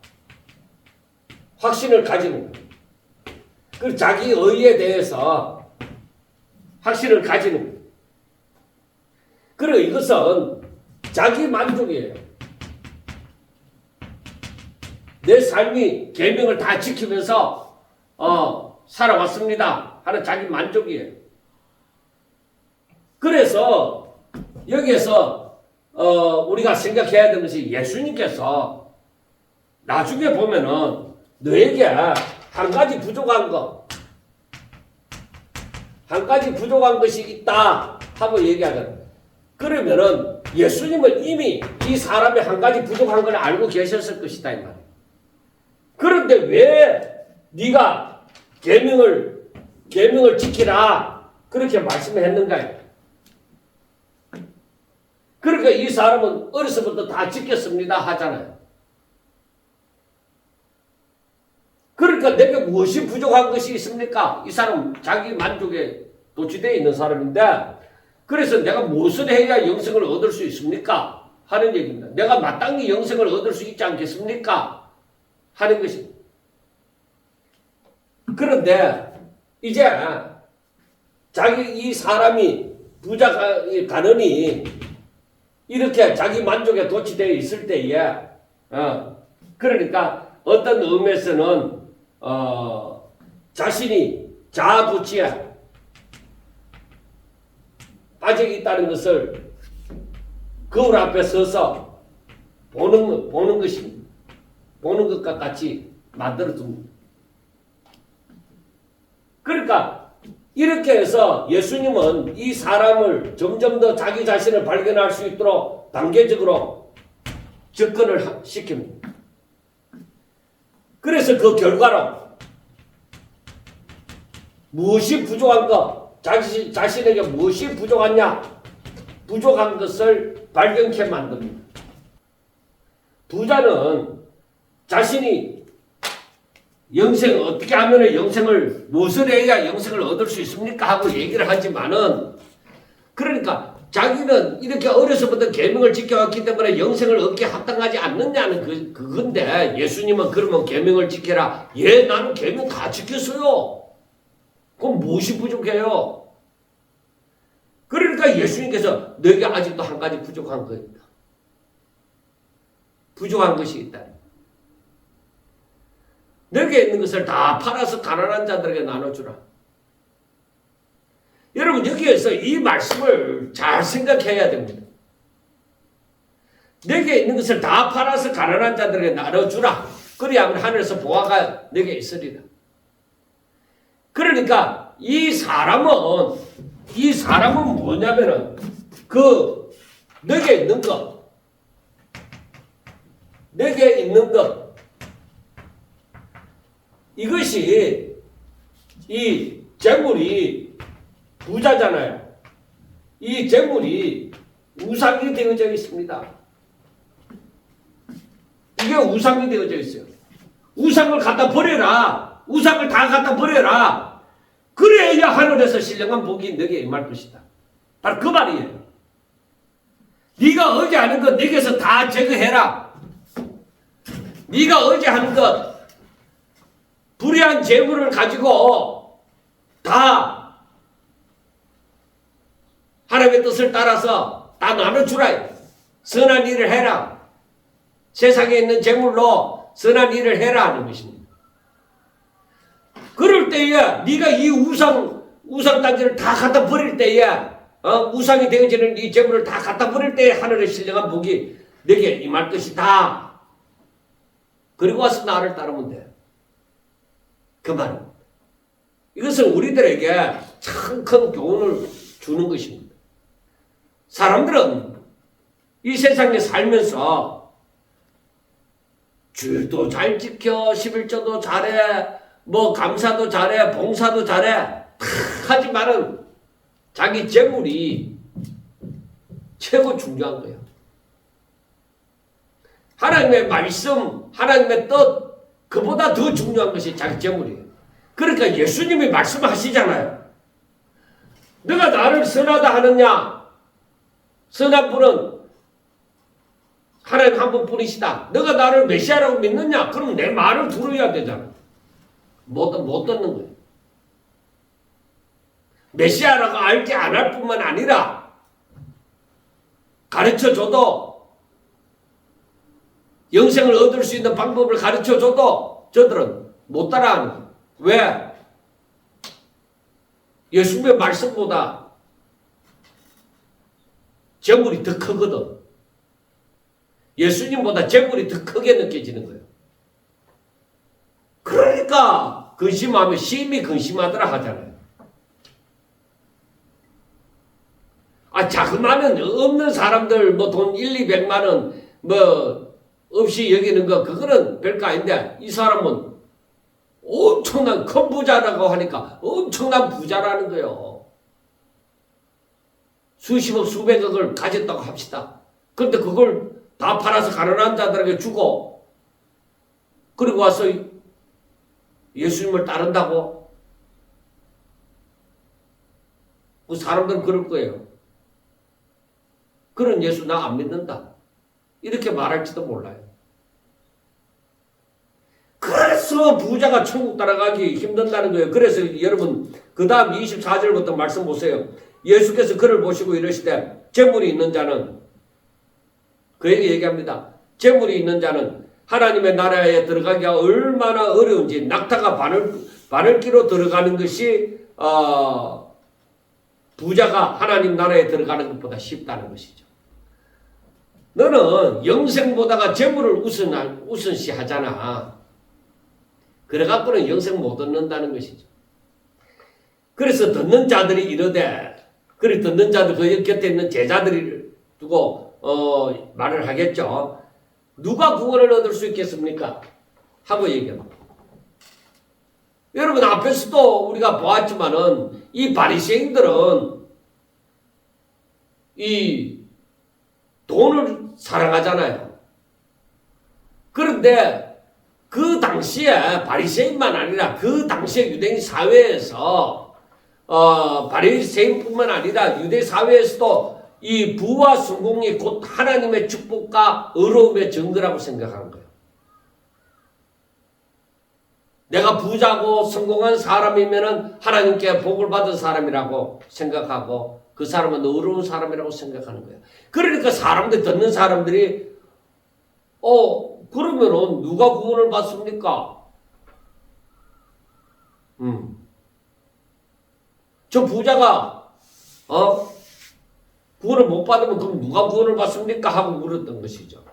확신을 가지는 거예요. 그리고 자기 의에 대해서 확신을 가지는 거예요. 그리고 이것은 자기 만족이에요. 내 삶이 계명을 다 지키면서 살아왔습니다 하는 자기 만족이에요. 그래서 여기에서 우리가 생각해야 되는 것이 예수님께서 나중에 보면은 너에게 한 가지 부족한 것이 있다 하고 얘기하잖아요. 그러면은 예수님은 이미 이 사람의 한 가지 부족한 걸 알고 계셨을 것이다 이 말이에요. 그런데 왜 네가 계명을 지키라 그렇게 말씀을 했는가요? 그러니까 이 사람은 어려서부터 다 지켰습니다 하잖아요. 그러니까 내게 무엇이 부족한 것이 있습니까? 이 사람은 자기 만족에 도취되어 있는 사람인데 그래서 내가 무엇을 해야 영생을 얻을 수 있습니까? 하는 얘기입니다. 내가 마땅히 영생을 얻을 수 있지 않겠습니까? 하는 것입니다. 그런데 이제 이 사람이 부자가 가느니 이렇게 자기 만족에 도취되어 있을 때에 그러니까 어떤 의미에서는 자신이 자아도취에 빠져 있다는 것을 거울 앞에 서서 보는 것입니다. 보는 것과 같이 만들어 둡니다. 그러니까 이렇게 해서 예수님은 이 사람을 점점 더 자기 자신을 발견할 수 있도록 단계적으로 접근을 시킵니다. 그래서 그 결과로 무엇이 부족한가? 자신에게 무엇이 부족하냐? 부족한 것을 발견케 만듭니다. 부자는 자신이 어떻게 하면 영생을, 무엇을 해야 영생을 얻을 수 있습니까? 하고 얘기를 하지만은, 그러니까 자기는 이렇게 어려서부터 계명을 지켜왔기 때문에 영생을 얻기에 합당하지 않느냐는 그건데, 예수님은 그러면 계명을 지켜라. 예, 나는 계명 다 지켰어요. 그럼 무엇이 부족해요? 그러니까 예수님께서 너에게 아직도 한 가지 부족한 거 있다. 부족한 것이 있다. 너에게 있는 것을 다 팔아서 가난한 자들에게 나눠주라. 여러분 여기에서 이 말씀을 잘 생각해야 됩니다. 너에게 있는 것을 다 팔아서 가난한 자들에게 나눠주라. 그래야만 하늘에서 보화가 너에게 있으리라. 그러니까 이 사람은 뭐냐면은 너에게 있는 것 이것이 이 재물이 부자잖아요. 이 재물이 우상이 되어져 있습니다. 이게 우상이 되어져 있어요. 우상을 갖다 버려라. 우상을 다 갖다 버려라. 그래야 하늘에서 신령한 복이 너에게 임할 것이다. 바로 그 말이에요. 네가 어제 하는 것 네게서 다 제거해라. 네가 어제 하는 것 불의한 재물을 가지고 다 하나님의 뜻을 따라서 다 나눠주라. 선한 일을 해라. 세상에 있는 재물로 선한 일을 해라 하는 것입니다. 그럴 때에 네가 이 우상 단지를 다 갖다 버릴 때에 우상이 되어지는 이 재물을 다 갖다 버릴 때에 하늘의 신령한 복이 내게 임할 것이다. 그리고 와서 나를 따르면 돼. 그 말은 이것은 우리들에게 참 큰 교훈을 주는 것입니다. 사람들은 이 세상에 살면서 주일도 잘 지켜, 11조도 잘해, 뭐 감사도 잘해, 봉사도 잘해 하지만은 자기 재물이 최고 중요한 거예요. 하나님의 말씀, 하나님의 뜻 그보다 더 중요한 것이 자기 재물이에요. 그러니까 예수님이 말씀하시잖아요. 너가 나를 선하다 하느냐? 선한 분은 하나님 한 분뿐이시다. 너가 나를 메시아라고 믿느냐? 그럼 내 말을 들어야 되잖아. 못 듣는 거예요. 메시아라고 알지 안 할 뿐만 아니라 가르쳐줘도 영생을 얻을 수 있는 방법을 가르쳐줘도 저들은 못 따라하는 거예요. 왜? 예수님의 말씀보다 재물이 더 크거든. 예수님보다 재물이 더 크게 느껴지는 거예요. 그러니까 근심하면 심히 근심하더라 하잖아요. 자그마한 없는 사람들 뭐 돈 1, 200만 원 뭐 없이 여기는 거 그거는 별거 아닌데 이 사람은 엄청난 큰 부자라고 하니까 엄청난 부자라는 거예요. 수십억 수백억을 가졌다고 합시다. 그런데 그걸 다 팔아서 가난한 자들에게 주고 그리고 와서 예수님을 따른다고? 그 사람들은 그럴 거예요. 그런 예수 나 안 믿는다. 이렇게 말할지도 몰라요. 그래서 부자가 천국 따라가기 힘든다는 거예요. 그래서 여러분 그 다음 24절부터 말씀 보세요. 예수께서 그를 보시고 이러시되 재물이 있는 자는 그에게 얘기합니다. 재물이 있는 자는 하나님의 나라에 들어가기가 얼마나 어려운지 낙타가 바늘기로 들어가는 것이 부자가 하나님 나라에 들어가는 것보다 쉽다는 것이죠. 너는 영생보다가 재물을 우선시 하잖아. 그래갖고는 영생 못 얻는다는 것이죠. 그래서 듣는 자들이 이르되 그래 듣는 자들 그 곁에 있는 제자들이 두고 말을 하겠죠. 누가 구원을 얻을 수 있겠습니까? 하고 얘기합니다. 여러분 앞에서도 우리가 보았지만은 이 바리새인들은 이 돈을 사랑하잖아요. 그런데 그 당시에 바리새인만 아니라 그 당시에 유대인 사회에서 바리새인뿐만 아니라 유대 사회에서도 이 부와 성공이 곧 하나님의 축복과 의로움의 증거라고 생각하는 거예요. 내가 부자고 성공한 사람이면은 하나님께 복을 받은 사람이라고 생각하고 그 사람은 의로운 사람이라고 생각하는 거예요. 그러니까 사람들 듣는 사람들이 그러면은 누가 구원을 받습니까? 저 부자가 구원을 못 받으면 그럼 누가 구원을 받습니까? 하고 물었던 것이죠.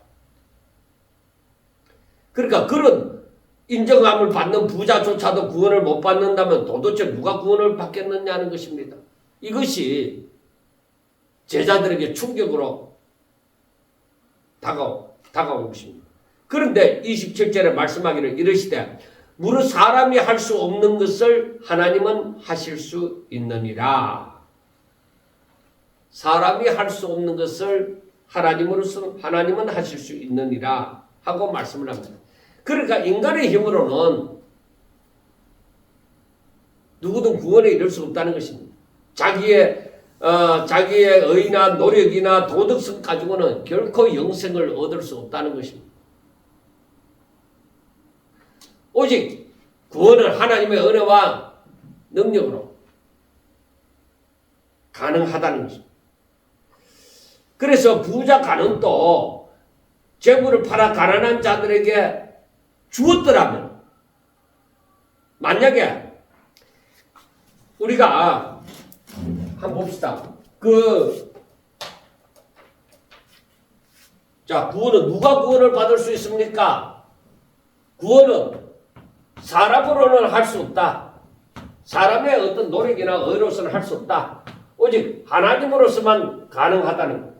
그러니까 그런 인정함을 받는 부자조차도 구원을 못 받는다면 도대체 누가 구원을 받겠느냐는 것입니다. 이것이 제자들에게 충격으로 다가온 것입니다. 그런데 27절에 말씀하기를 이르시되 무릇 사람이 할 수 없는 것을 하나님은 하실 수 있느니라. 사람이 할 수 없는 것을 하나님은 하실 수 있느니라 하고 말씀을 합니다. 그러니까 인간의 힘으로는 누구든 구원에 이를 수 없다는 것입니다. 자기의 의나 노력이나 도덕성 가지고는 결코 영생을 얻을 수 없다는 것입니다. 오직 구원은 하나님의 은혜와 능력으로 가능하다는 것입니다. 그래서 부자 가는도 재물을 팔아 가난한 자들에게 주었더라면 만약에 우리가 한번 봅시다. 자, 구원은 누가 구원을 받을 수 있습니까? 구원은 사람으로는 할 수 없다. 사람의 어떤 노력이나 의로서는 할 수 없다. 오직 하나님으로서만 가능하다는 것.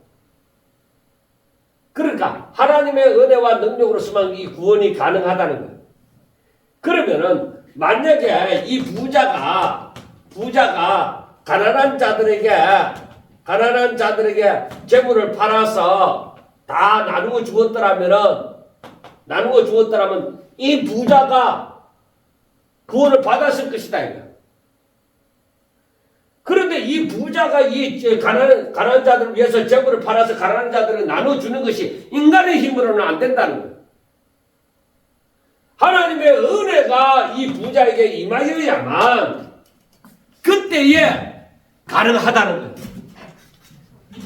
그러니까 하나님의 은혜와 능력으로서만 이 구원이 가능하다는 거예요. 그러면은 만약에 이 부자가 가난한 자들에게 재물을 팔아서 다 나누어 주었더라면 이 부자가 구원을 받았을 것이다 이거. 그런데 이 부자가 이 가난한 자들을 위해서 재물을 팔아서 가난한 자들을 나눠주는 것이 인간의 힘으로는 안 된다는 거예요. 하나님의 은혜가 이 부자에게 임하여야만 그때에 가능하다는 거예요.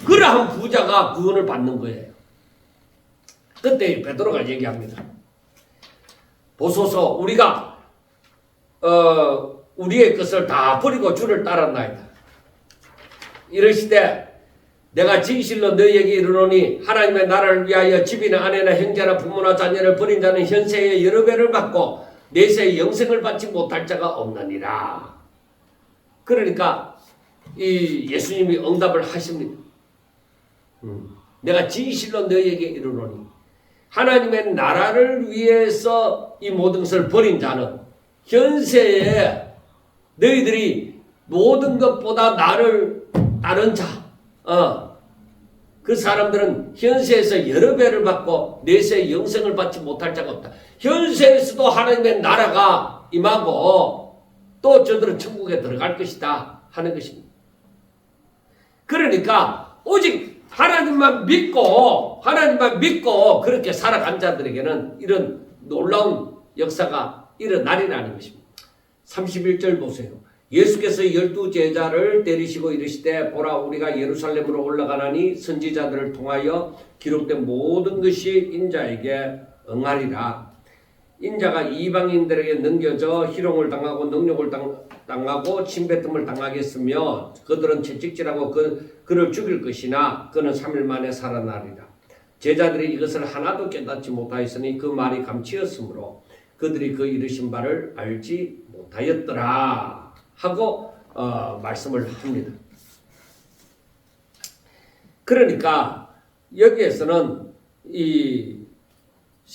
그러한 부자가 구원을 받는 거예요. 그때 베드로가 얘기합니다. 보소서 우리가 우리의 것을 다 버리고 주를 따랐나이다. 이러시되 내가 진실로 너희에게 이르노니 하나님의 나라를 위하여 집이나 아내나 형제나 부모나 자녀를 버린 자는 현세에 여러 배를 받고 내세에 영생을 받지 못할 자가 없느니라. 그러니까 이 예수님이 응답을 하십니다. 내가 진실로 너희에게 이르노니 하나님의 나라를 위해서 이 모든 것을 버린 자는 현세에 너희들이 모든 것보다 나를 따른 자, 그 사람들은 현세에서 여러 배를 받고 내세에 영생을 받지 못할 자가 없다. 현세에서도 하나님의 나라가 임하고 또 저들은 천국에 들어갈 것이다 하는 것입니다. 그러니까 오직 하나님만 믿고 그렇게 살아간 자들에게는 이런 놀라운 역사가 일어나리라는 것입니다. 31절 보세요. 예수께서 12제자를 데리시고 이르시되 보라 우리가 예루살렘으로 올라가나니 선지자들을 통하여 기록된 모든 것이 인자에게 응하리라. 인자가 이방인들에게 넘겨져 희롱을 당하고 능욕을 당하고 침뱉음을 당하겠으며 그들은 채찍질하고 그를 죽일 것이나 그는 3일 만에 살아나리라. 제자들이 이것을 하나도 깨닫지 못하였으니 그 말이 감치였으므로 그들이 그 이르신 바를 알지 못하였더라 하고 말씀을 합니다. 그러니까 여기에서는 이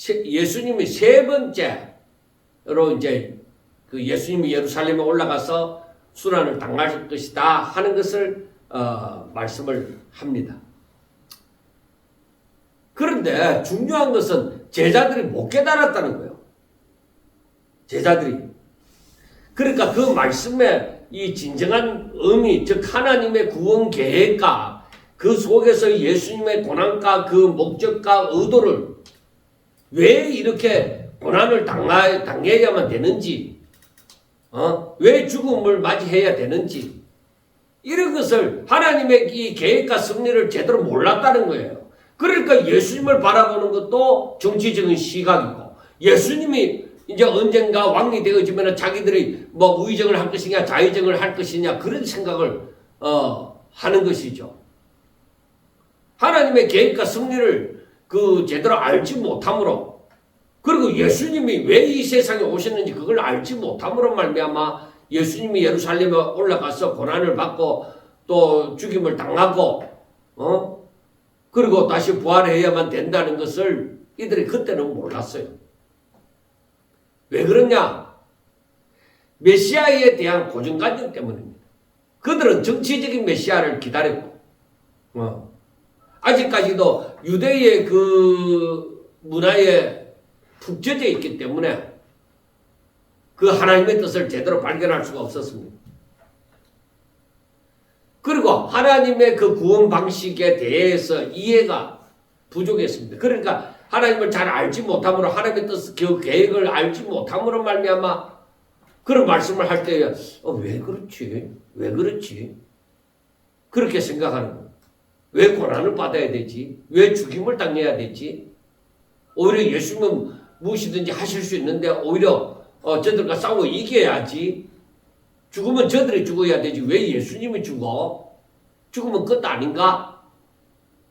예수님이 세 번째로 이제 그 예수님이 예루살렘에 올라가서 순환을 당할 것이다 하는 것을 말씀을 합니다. 그런데 중요한 것은 제자들이 못 깨달았다는 거예요. 제자들이. 그러니까 그 말씀의 이 진정한 의미, 즉 하나님의 구원 계획과 그 속에서 예수님의 고난과 그 목적과 의도를 왜 이렇게 고난을 당해야만 되는지, 왜 죽음을 맞이해야 되는지, 이런 것을 하나님의 이 계획과 섭리를 제대로 몰랐다는 거예요. 그러니까 예수님을 바라보는 것도 정치적인 시각이고, 예수님이 이제 언젠가 왕이 되어지면 자기들이 뭐 우의정을 할 것이냐 좌의정을 할 것이냐 그런 생각을 하는 것이죠. 하나님의 계획과 섭리를 제대로 알지 못함으로, 그리고 예수님이 왜 이 세상에 오셨는지 그걸 알지 못함으로 말미암아 예수님이 예루살렘에 올라가서 고난을 받고 또 죽임을 당하고 그리고 다시 부활해야만 된다는 것을 이들이 그때는 몰랐어요. 왜 그러냐? 메시아에 대한 고정관념 때문입니다. 그들은 정치적인 메시아를 기다렸고 아직까지도 유대의 그 문화에 푹 젖어 있기 때문에 그 하나님의 뜻을 제대로 발견할 수가 없었습니다. 그리고 하나님의 그 구원 방식에 대해서 이해가 부족했습니다. 그러니까 하나님을 잘 알지 못함으로 하나님의 뜻, 그 계획을 알지 못함으로 말미암아 그런 말씀을 할 때 왜 그렇지? 왜 그렇지? 그렇게 생각하는 거예요. 왜 고난을 받아야 되지? 왜 죽임을 당해야 되지? 오히려 예수님은 무엇이든지 하실 수 있는데 오히려 저들과 싸워 이겨야지. 죽으면 저들이 죽어야 되지 왜 예수님이 죽어? 죽으면 끝 아닌가?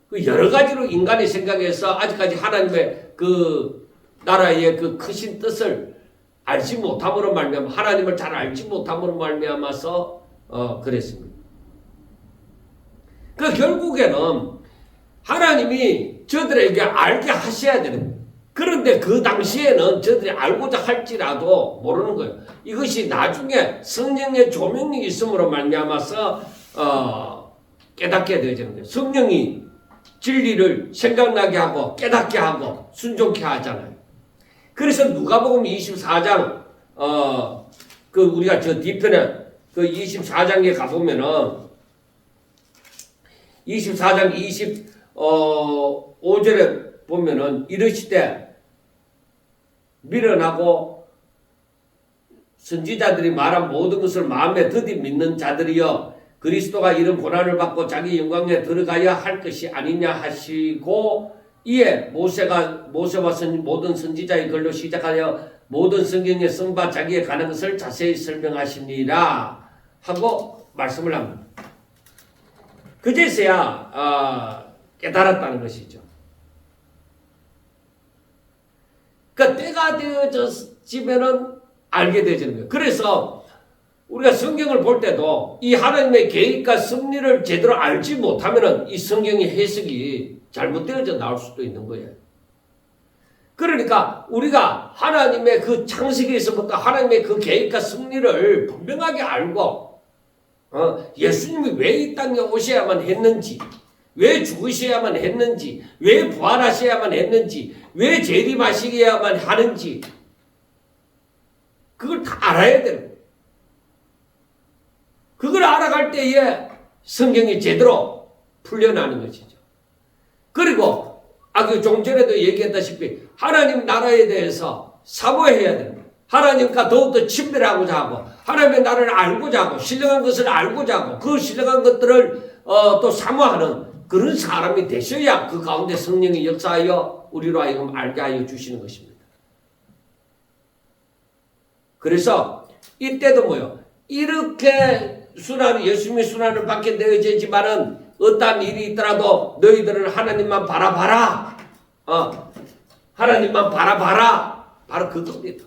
그 여러 가지로 인간의 생각에서 아직까지 하나님의 그 나라의 그 크신 뜻을 알지 못함으로 말미암아 하나님을 잘 알지 못함으로 말미암아서 그랬습니다. 그 결국에는 하나님이 저들에게 알게 하셔야 되는 거예요. 그런데 그 당시에는 저들이 알고자 할지라도 모르는 거예요. 이것이 나중에 성령의 조명이 있음으로 말미암아서 깨닫게 되어지는 거예요. 성령이 진리를 생각나게 하고 깨닫게 하고 순종케 하잖아요. 그래서 누가복음 24장 그 우리가 저 뒤편에 그 24장에 가보면은 24장 25절에 보면은 이르시되 미련하고 선지자들이 말한 모든 것을 마음에 더디 믿는 자들이여 그리스도가 이런 고난을 받고 자기 영광에 들어가야 할 것이 아니냐 하시고 이에 모세와 모든 선지자의 글로 시작하여 모든 성경에 쓴바 자기에 관한 것을 자세히 설명하시니라 하고 말씀을 합니다. 그제서야 깨달았다는 것이죠. 그러니까 때가 되어지면은 알게 되지는 거예요. 그래서 우리가 성경을 볼 때도 이 하나님의 계획과 섭리를 제대로 알지 못하면은 이 성경의 해석이 잘못되어져 나올 수도 있는 거예요. 그러니까 우리가 하나님의 그 창세기에서부터 하나님의 그 계획과 섭리를 분명하게 알고 예수님이 왜 이 땅에 오셔야만 했는지, 왜 죽으셔야만 했는지, 왜 부활하셔야만 했는지, 왜 재림하시야만 하는지 그걸 다 알아야 되는 거예요. 그걸 알아갈 때에 성경이 제대로 풀려나는 것이죠. 그리고 아까 좀 전에도 얘기했다시피 하나님 나라에 대해서 사모해야 됩니다. 하나님과 더욱더 친밀하고자 하고 하나님의 나라를 알고자 하고 신령한 것을 알고자 하고 그 신령한 것들을 또 사모하는 그런 사람이 되셔야 그 가운데 성령이 역사하여 우리로 하여금 알게 하여 주시는 것입니다. 그래서 이때도 뭐요? 이렇게 예수님의 순환을 받게 되어지지만은 어떠한 일이 있더라도 너희들은 하나님만 바라봐라. 하나님만 바라봐라. 바로 그겁니다.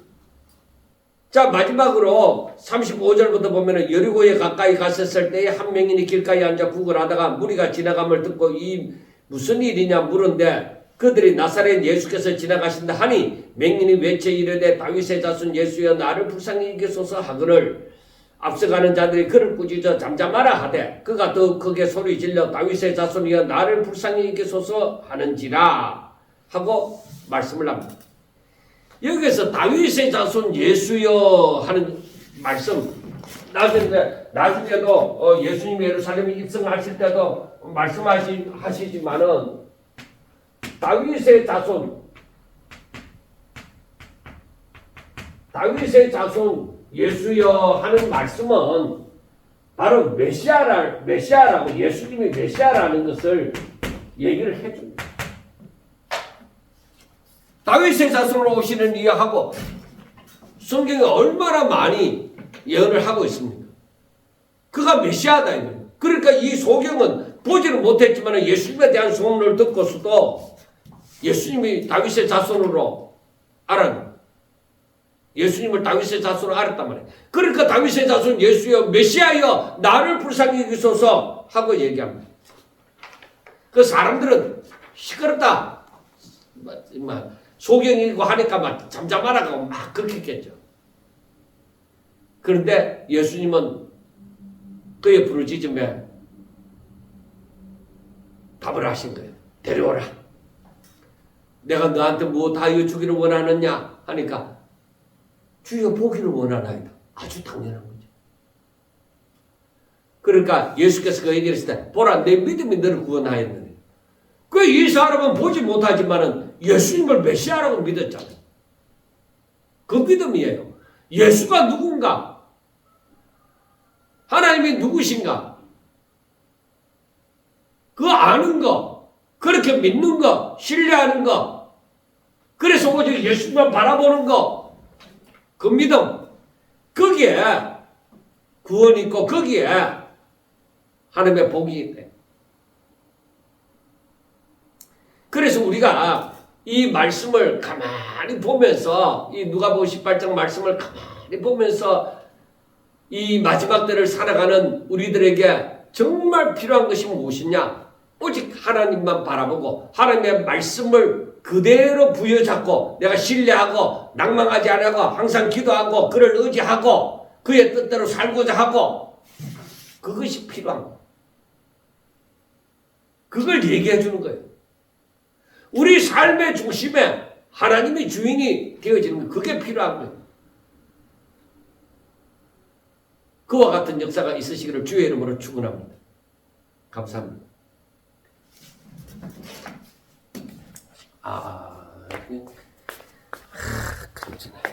자, 마지막으로 35절부터 보면은 여리고에 가까이 갔었을 때에 한 명인이 길가에 앉아 구걸하다가 무리가 지나감을 듣고 이 무슨 일이냐 물은데 그들이 나사렛 예수께서 지나가신다 하니 맹인이 외쳐 이르되 다윗의 자손 예수여 나를 불쌍히 여기소서 하거늘 앞서가는 자들이 그를 꾸짖어 잠잠하라 하되 그가 더 크게 소리 질러 다윗의 자손이여 나를 불쌍히 여기소서 하는지라 하고 말씀을 합니다. 여기서 다윗의 자손 예수여 하는 말씀 나중에도 예수님이 예루살렘에 입성하실 때도 말씀하시지만은 다윗의 자손 예수여 하는 말씀은 바로 메시아라고 예수님이 메시아라는 것을 얘기를 해줍니다. 다윗의 자손으로 오시는 이야하고 성경에 얼마나 많이 예언을 하고 있습니다. 그가 메시아다 이거예요. 그러니까 이 소경은 보지는 못했지만 예수님에 대한 소문을 듣고서도 예수님이 다윗의 자손으로 알았는 예수님을 다윗의 자손으로 알았단 말이에요. 그러니까 다윗의 자손 예수여 메시아여 나를 불쌍히 여기소서 하고 얘기합니다. 그 사람들은 시끄럽다 소경이고 하니까 막 잠잠하라고 막 그렇게 했겠죠. 그런데 예수님은 그의 부르짖음에 답을 하신 거예요. 데려오라. 내가 너한테 무엇하여 주기를 원하느냐 하니까 주여 보기를 원하나이다. 아주 당연한 거죠. 그러니까 예수께서 그에게 이르시되 보라 내 믿음이 너를 구원하였느니 그 이 사람은 보지 못하지만은 예수님을 메시아라고 믿었잖아요. 그 믿음이에요. 예수가 누군가? 하나님이 누구신가? 그거 아는 거, 그렇게 믿는 거, 신뢰하는 거, 그래서 오직 예수님만 바라보는 거, 그 믿음, 거기에 구원이 있고 거기에 하나님의 복이 있대. 그래서 우리가 이 말씀을 가만히 보면서 이 누가복음 18장 말씀을 가만히 보면서 이 마지막 때를 살아가는 우리들에게 정말 필요한 것이 무엇이냐? 오직 하나님만 바라보고 하나님의 말씀을 그대로 부여잡고 내가 신뢰하고 낭망하지 않고 항상 기도하고 그를 의지하고 그의 뜻대로 살고자 하고 그것이 필요한 거예요. 그걸 얘기해 주는 거예요. 우리 삶의 중심에 하나님이 주인이 되어지는 거예요. 그게 필요한 거예요. 그와 같은 역사가 있으시기를 주의 이름으로 축원합니다. 감사합니다. 그렇잖아요.